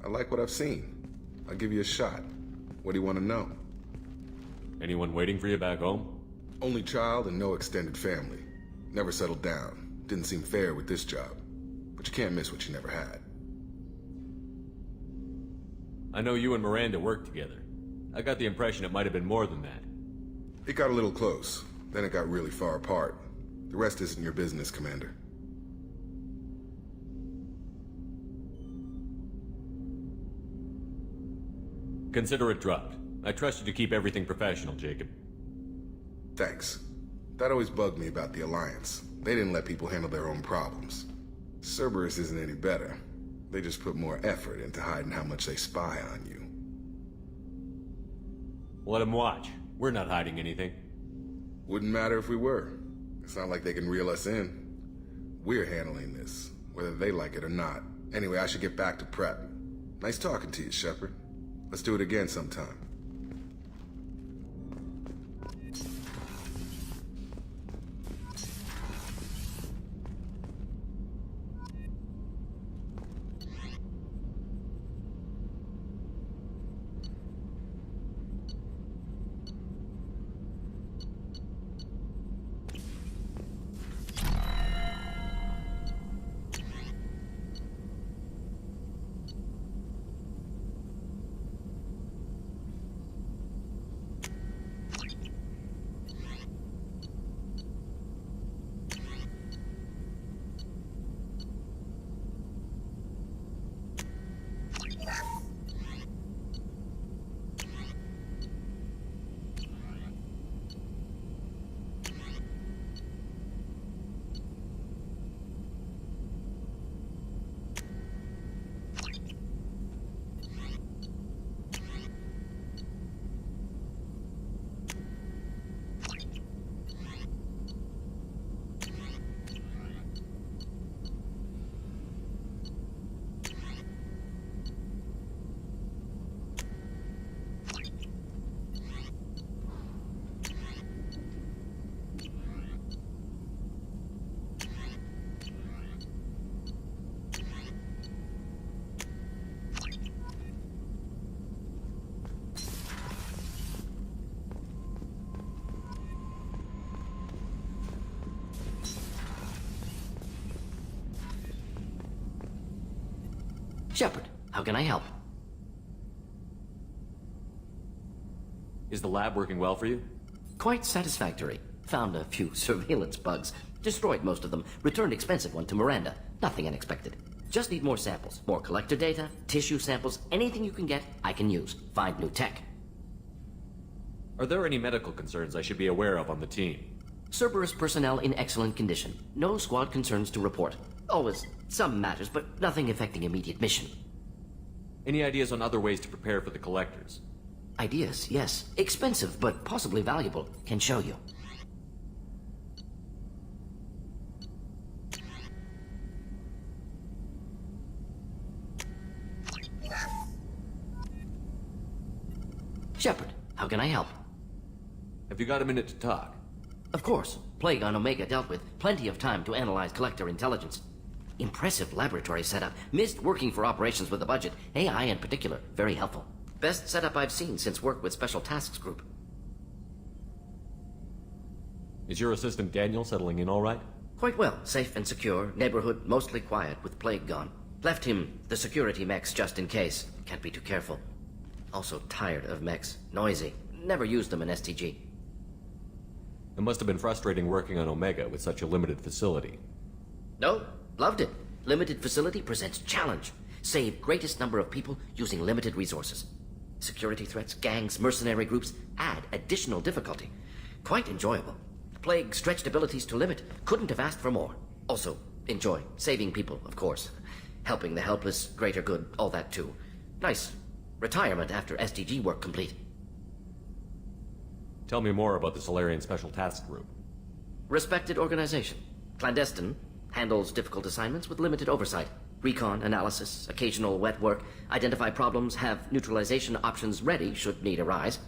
I like what I've seen. I'll give you a shot. What do you want to know? Anyone waiting for you back home? Only child and no extended family. Never settled down. Didn't seem fair with this job. But you can't miss what you never had. I know you and Miranda worked together. I got the impression it might have been more than that. It got a little close. Then it got really far apart. The rest isn't your business, Commander. Consider it dropped. I trust you to keep everything professional, Jacob. Thanks. That always bugged me about the Alliance. They didn't let people handle their own problems. Cerberus isn't any better. They just put more effort into hiding how much they spy on you. Let them watch. We're not hiding anything. Wouldn't matter if we were. It's not like they can reel us in. We're handling this, whether they like it or not. Anyway, I should get back to prep. Nice talking to you, Shepard. Let's do it again sometime. Shepard, how can I help? Is the lab working well for you? Quite satisfactory. Found a few surveillance bugs. Destroyed most of them. Returned expensive one to Miranda. Nothing unexpected. Just need more samples. More collector data, tissue samples, anything you can get, I can use. Find new tech. Are there any medical concerns I should be aware of on the team? Cerberus personnel in excellent condition. No squad concerns to report. Always some matters, but nothing affecting immediate mission. Any ideas on other ways to prepare for the collectors? Ideas, yes. Expensive, but possibly valuable. Can show you. Shepard, how can I help? Have you got a minute to talk? Of course. Plague on Omega dealt with. Plenty of time to analyze collector intelligence. Impressive laboratory setup. Missed working for operations with a budget. AI in particular. Very helpful. Best setup I've seen since work with Special Tasks Group. Is your assistant Daniel settling in all right? Quite well. Safe and secure. Neighborhood mostly quiet with Plague gone. Left him the security mechs just in case. Can't be too careful. Also tired of mechs. Noisy. Never used them in STG. It must have been frustrating working on Omega with such a limited facility. No, loved it. Limited facility presents challenge. Save greatest number of people using limited resources. Security threats, gangs, mercenary groups add additional difficulty. Quite enjoyable. Plague stretched abilities to limit. Couldn't have asked for more. Also, enjoy. Saving people, of course. Helping the helpless, greater good, all that too. Nice. Retirement after STG work complete. Tell me more about the Solarian Special Task Group. Respected organization. Clandestine. Handles difficult assignments with limited oversight. Recon, analysis, occasional wet work. Identify problems, have neutralization options ready should need arise.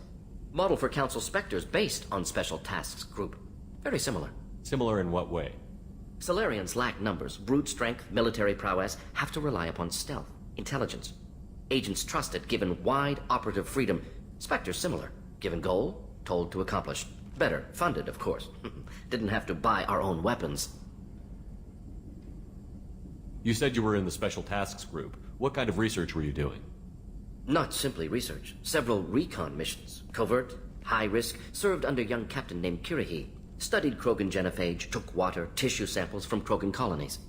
Model for Council Spectres based on Special Tasks Group. Very similar. Similar in what way? Solarians lack numbers, brute strength, military prowess, have to rely upon stealth, intelligence. Agents trusted, given wide operative freedom. Spectres similar. Given goal, told to accomplish. Better, funded, of course. Didn't have to buy our own weapons. You said you were in the Special Tasks Group. What kind of research were you doing? Not simply research. Several recon missions. Covert, high risk, served under a young captain named Kirihi. Studied Krogan genophage, took water, tissue samples from Krogan colonies.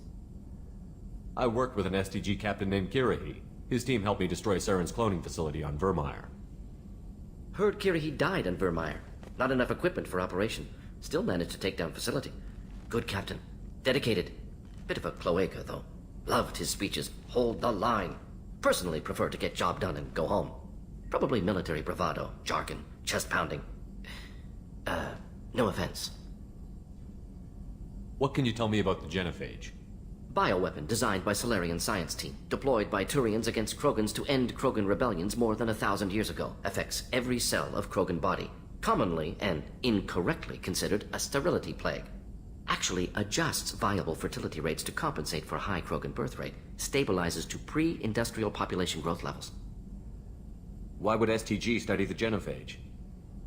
I worked with an STG captain named Kirihi. His team helped me destroy Saren's cloning facility on Vermeer. Heard Kirihi died on Vermeer. Not enough equipment for operation. Still managed to take down facility. Good captain. Dedicated. Bit of a cloaca, though. Loved his speeches. Hold the line. Personally prefer to get job done and go home. Probably military bravado, jargon, chest pounding. No offense. What can you tell me about the genophage? Bioweapon designed by Solarian science team. Deployed by Turians against Krogans to end Krogan rebellions more than 1,000 years ago. Affects every cell of Krogan body. Commonly and incorrectly considered a sterility plague. Actually adjusts viable fertility rates to compensate for high Krogan birth rate. Stabilizes to pre-industrial population growth levels. Why would STG study the genophage?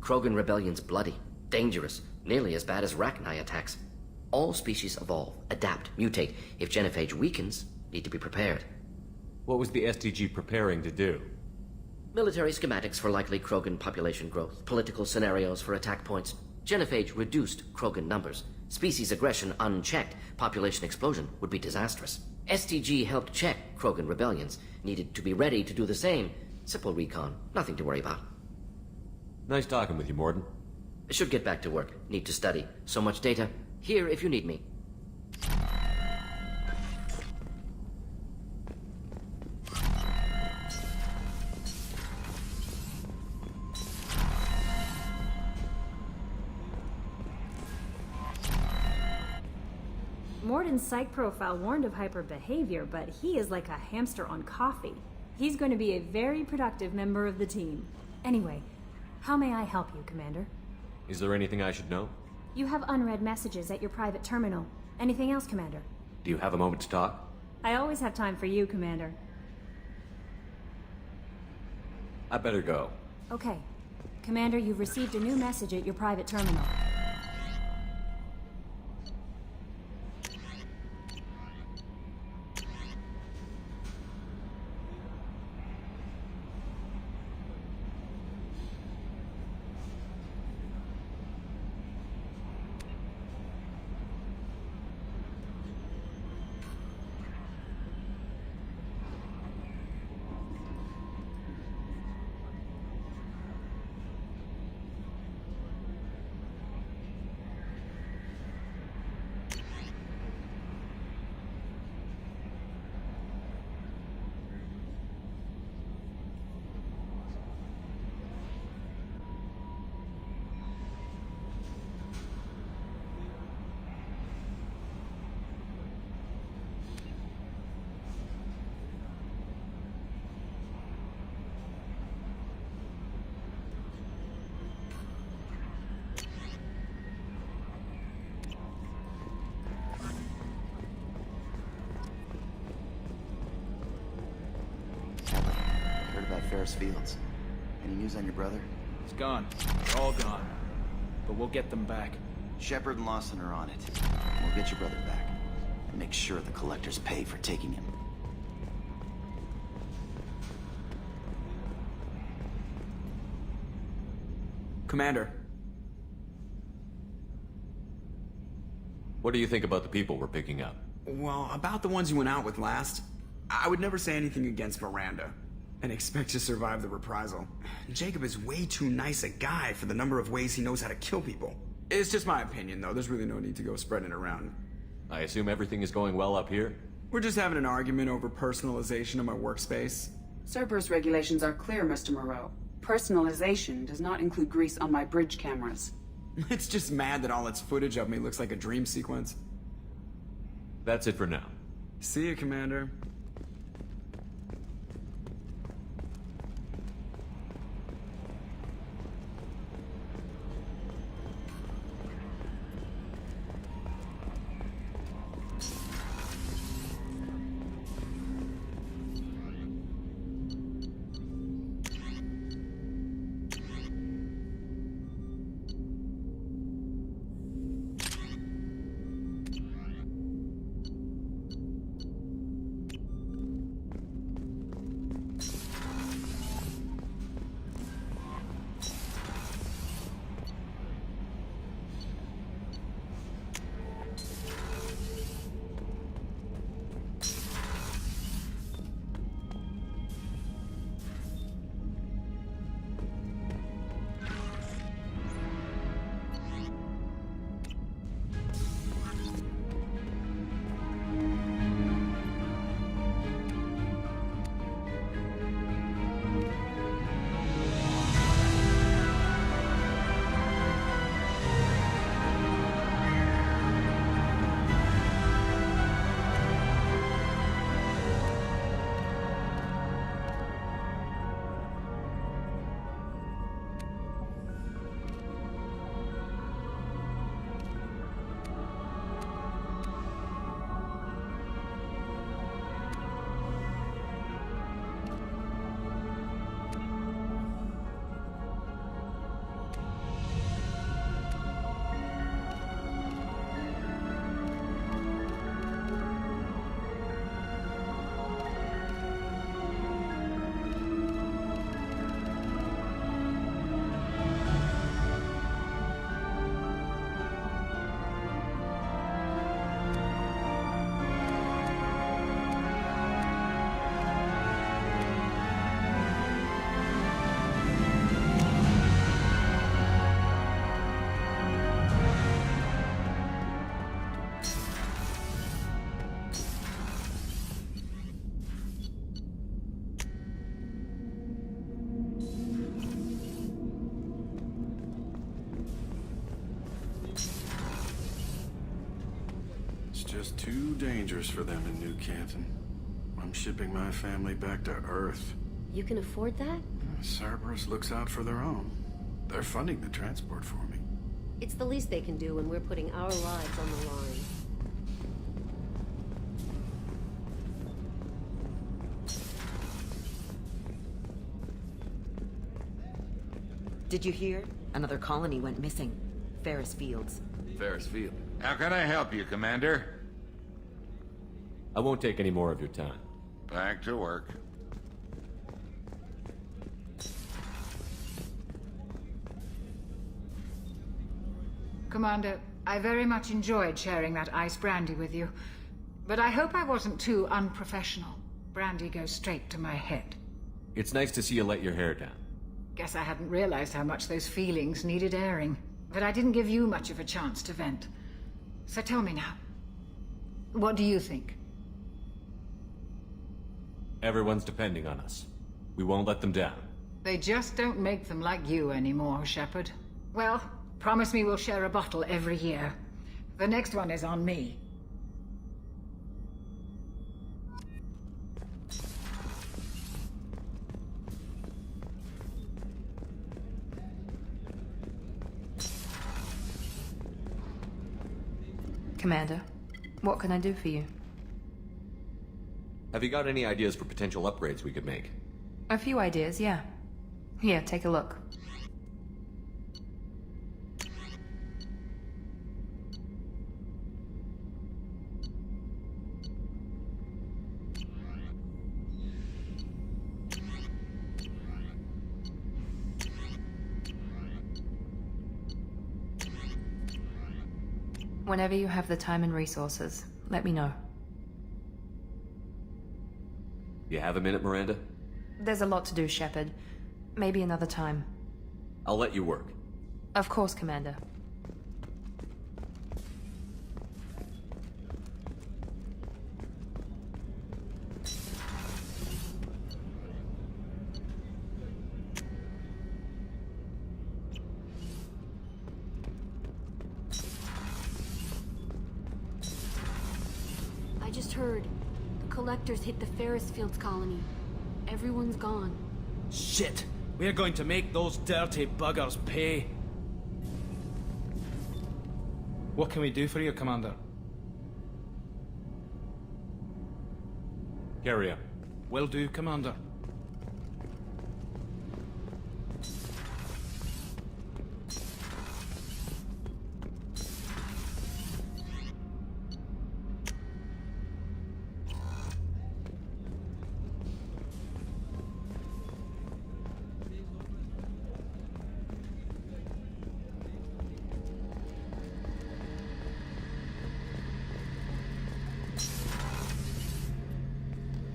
Krogan rebellion's bloody. Dangerous. Nearly as bad as Rachni attacks. All species evolve, adapt, mutate. If genophage weakens, need to be prepared. What was the STG preparing to do? Military schematics for likely Krogan population growth. Political scenarios for attack points. Genophage reduced Krogan numbers. Species aggression unchecked. Population explosion would be disastrous. STG helped check Krogan rebellions. Needed to be ready to do the same. Simple recon. Nothing to worry about. Nice talking with you, Morden. Should get back to work. Need to study. So much data. Here if you need me. Morden's psych profile warned of hyper behavior, but he is like a hamster on coffee. He's going to be a very productive member of the team. Anyway, how may I help you, Commander? Is there anything I should know? You have unread messages at your private terminal. Anything else, Commander? Do you have a moment to talk? I always have time for you, Commander. I better go. Okay. Commander, you've received a new message at your private terminal. Ferris Fields. Any news on your brother? He's gone. They're all gone. But we'll get them back. Shepard and Lawson are on it. We'll get your brother back. And make sure the collectors pay for taking him. Commander. What do you think about the people we're picking up? Well, about the ones you went out with last, I would never say anything against Miranda and expect to survive the reprisal. Jacob is way too nice a guy for the number of ways he knows how to kill people. It's just my opinion, though. There's really no need to go spreading it around. I assume everything is going well up here? We're just having an argument over personalization of my workspace. Cerberus regulations are clear, Mr. Moreau. Personalization does not include grease on my bridge cameras. It's just mad that all its footage of me looks like a dream sequence. That's it for now. See you, Commander. Just too dangerous for them in New Canton. I'm shipping my family back to Earth. You can afford that? Cerberus looks out for their own. They're funding the transport for me. It's the least they can do when we're putting our lives on the line. Did you hear? Another colony went missing. Ferris Fields. Ferris Field. How can I help you, Commander? I won't take any more of your time. Back to work. Commander, I very much enjoyed sharing that ice brandy with you. But I hope I wasn't too unprofessional. Brandy goes straight to my head. It's nice to see you let your hair down. Guess I hadn't realized how much those feelings needed airing. But I didn't give you much of a chance to vent. So tell me now. What do you think? Everyone's depending on us. We won't let them down. They just don't make them like you anymore, Shepard. Well, promise me we'll share a bottle every year. The next one is on me. Commander, what can I do for you? Have you got any ideas for potential upgrades we could make? A few ideas, yeah. Here, take a look. Whenever you have the time and resources, let me know. You have a minute, Miranda? There's a lot to do, Shepard. Maybe another time. I'll let you work. Of course, Commander. I just heard. The Collectors hit the Ferris Fields colony. Everyone's gone. Shit! We're going to make those dirty buggers pay. What can we do for you, Commander? Carry on. Will do, Commander.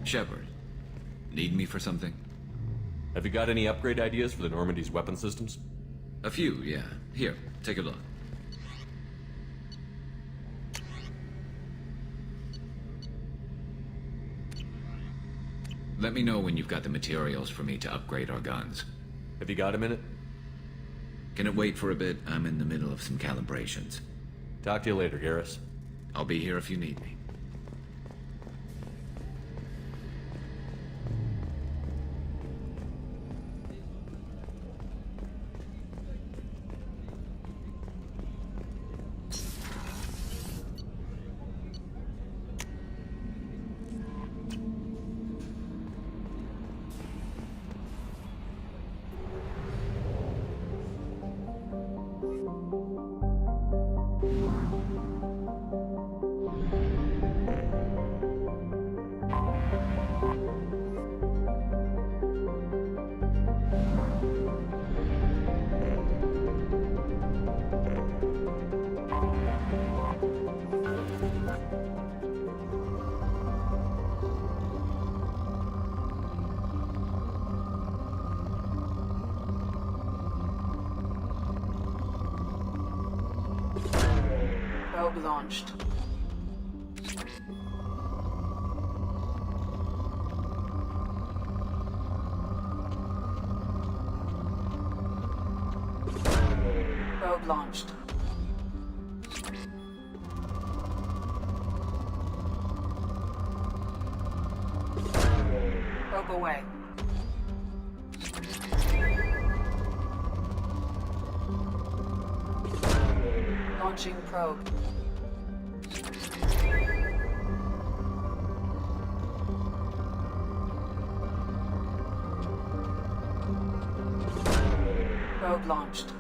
Shepard, need me for something? Have you got any upgrade ideas for the Normandy's weapon systems? A few, yeah. Here, take a look. Let me know when you've got the materials for me to upgrade our guns. Have you got a minute? Can it wait for a bit? I'm in the middle of some calibrations. Talk to you later, Garrus. I'll be here if you need me. Probe launched. Probe launched. Probe away. Launching probe. Probe launched.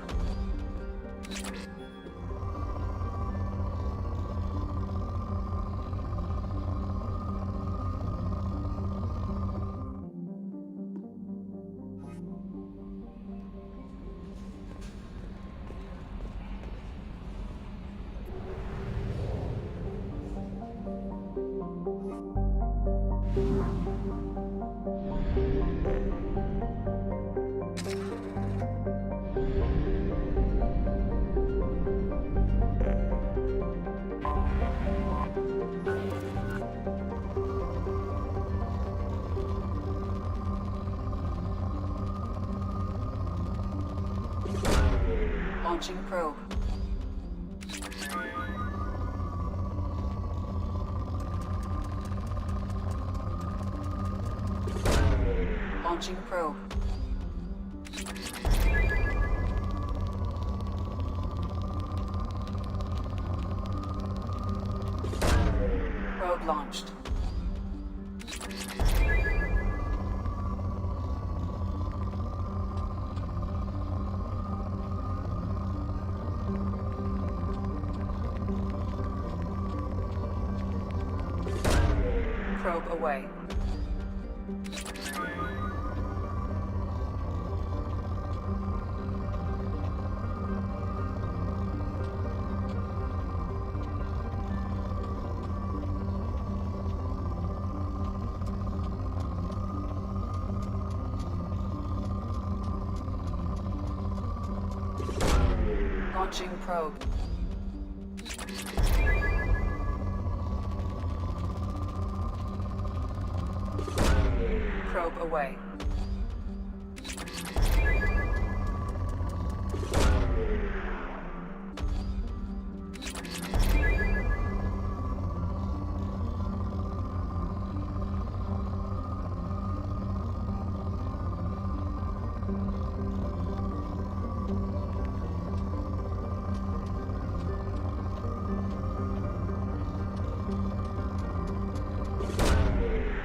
Launching probe. Launching probe. Probe launched. Probe away. Launching probe. Probe away.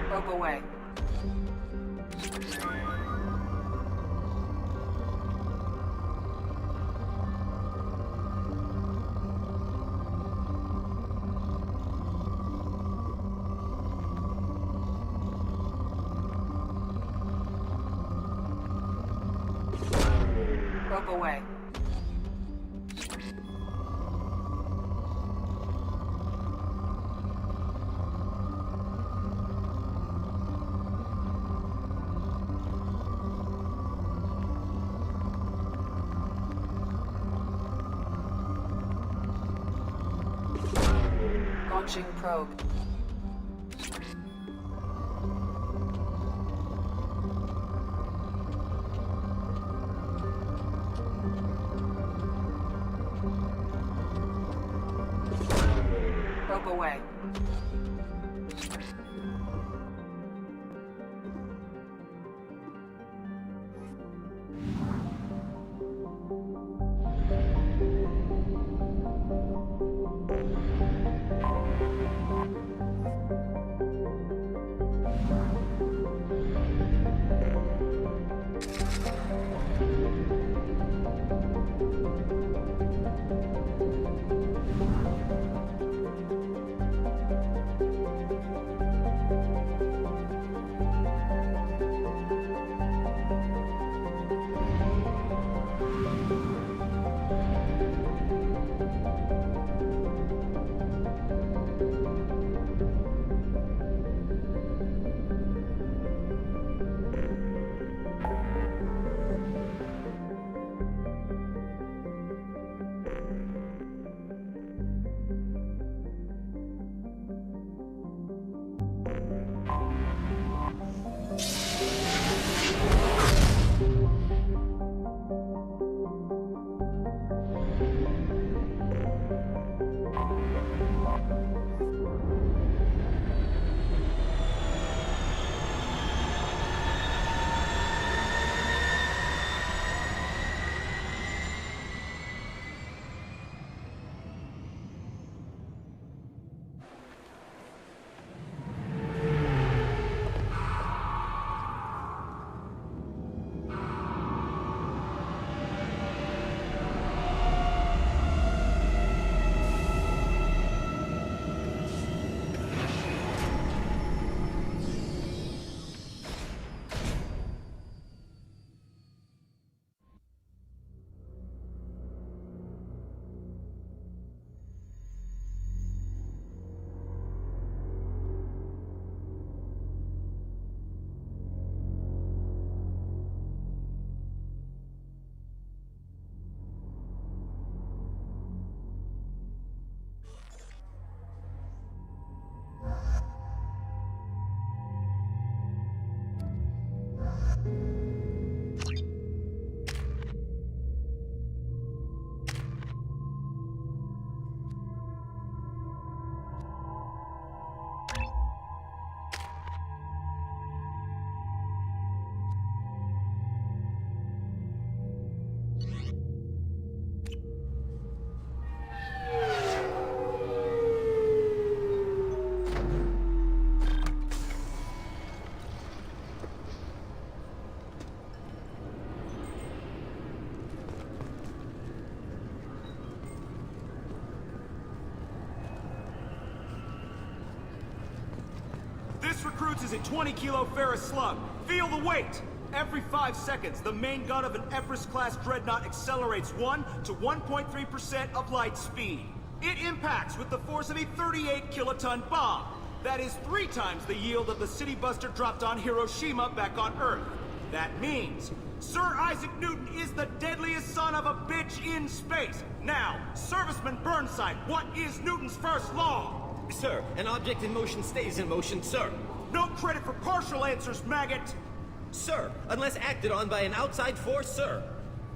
Probe away. Probe away. Launching probe. Probe away. recruits is a 20-kilo Ferris slug. Feel the weight! Every 5 seconds, the main gun of an Everest-class dreadnought accelerates 1 to 1.3% of light speed. It impacts with the force of a 38-kiloton bomb. That is 3 times the yield of the city buster dropped on Hiroshima back on Earth. That means Sir Isaac Newton is the deadliest son of a bitch in space. Now, Serviceman Burnside, what is Newton's first law? Sir, an object in motion stays in motion, sir. No credit for partial answers, maggot! Sir, unless acted on by an outside force, sir.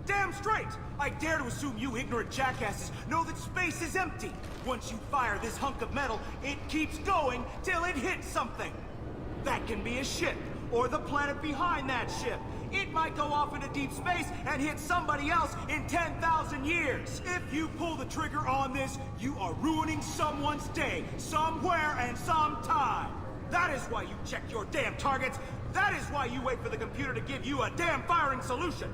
Damn straight! I dare to assume you ignorant jackasses know that space is empty. Once you fire this hunk of metal, it keeps going till it hits something. That can be a ship, or the planet behind that ship. It might go off into deep space and hit somebody else in 10,000 years. If you pull the trigger on this, you are ruining someone's day, somewhere and sometime. That is why you check your damn targets. That is why you wait for the computer to give you a damn firing solution.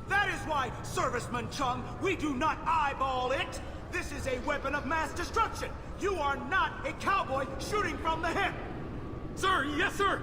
That is why, Serviceman Chung, we do not eyeball it. This is a weapon of mass destruction. You are not a cowboy shooting from the hip. Sir, yes, sir.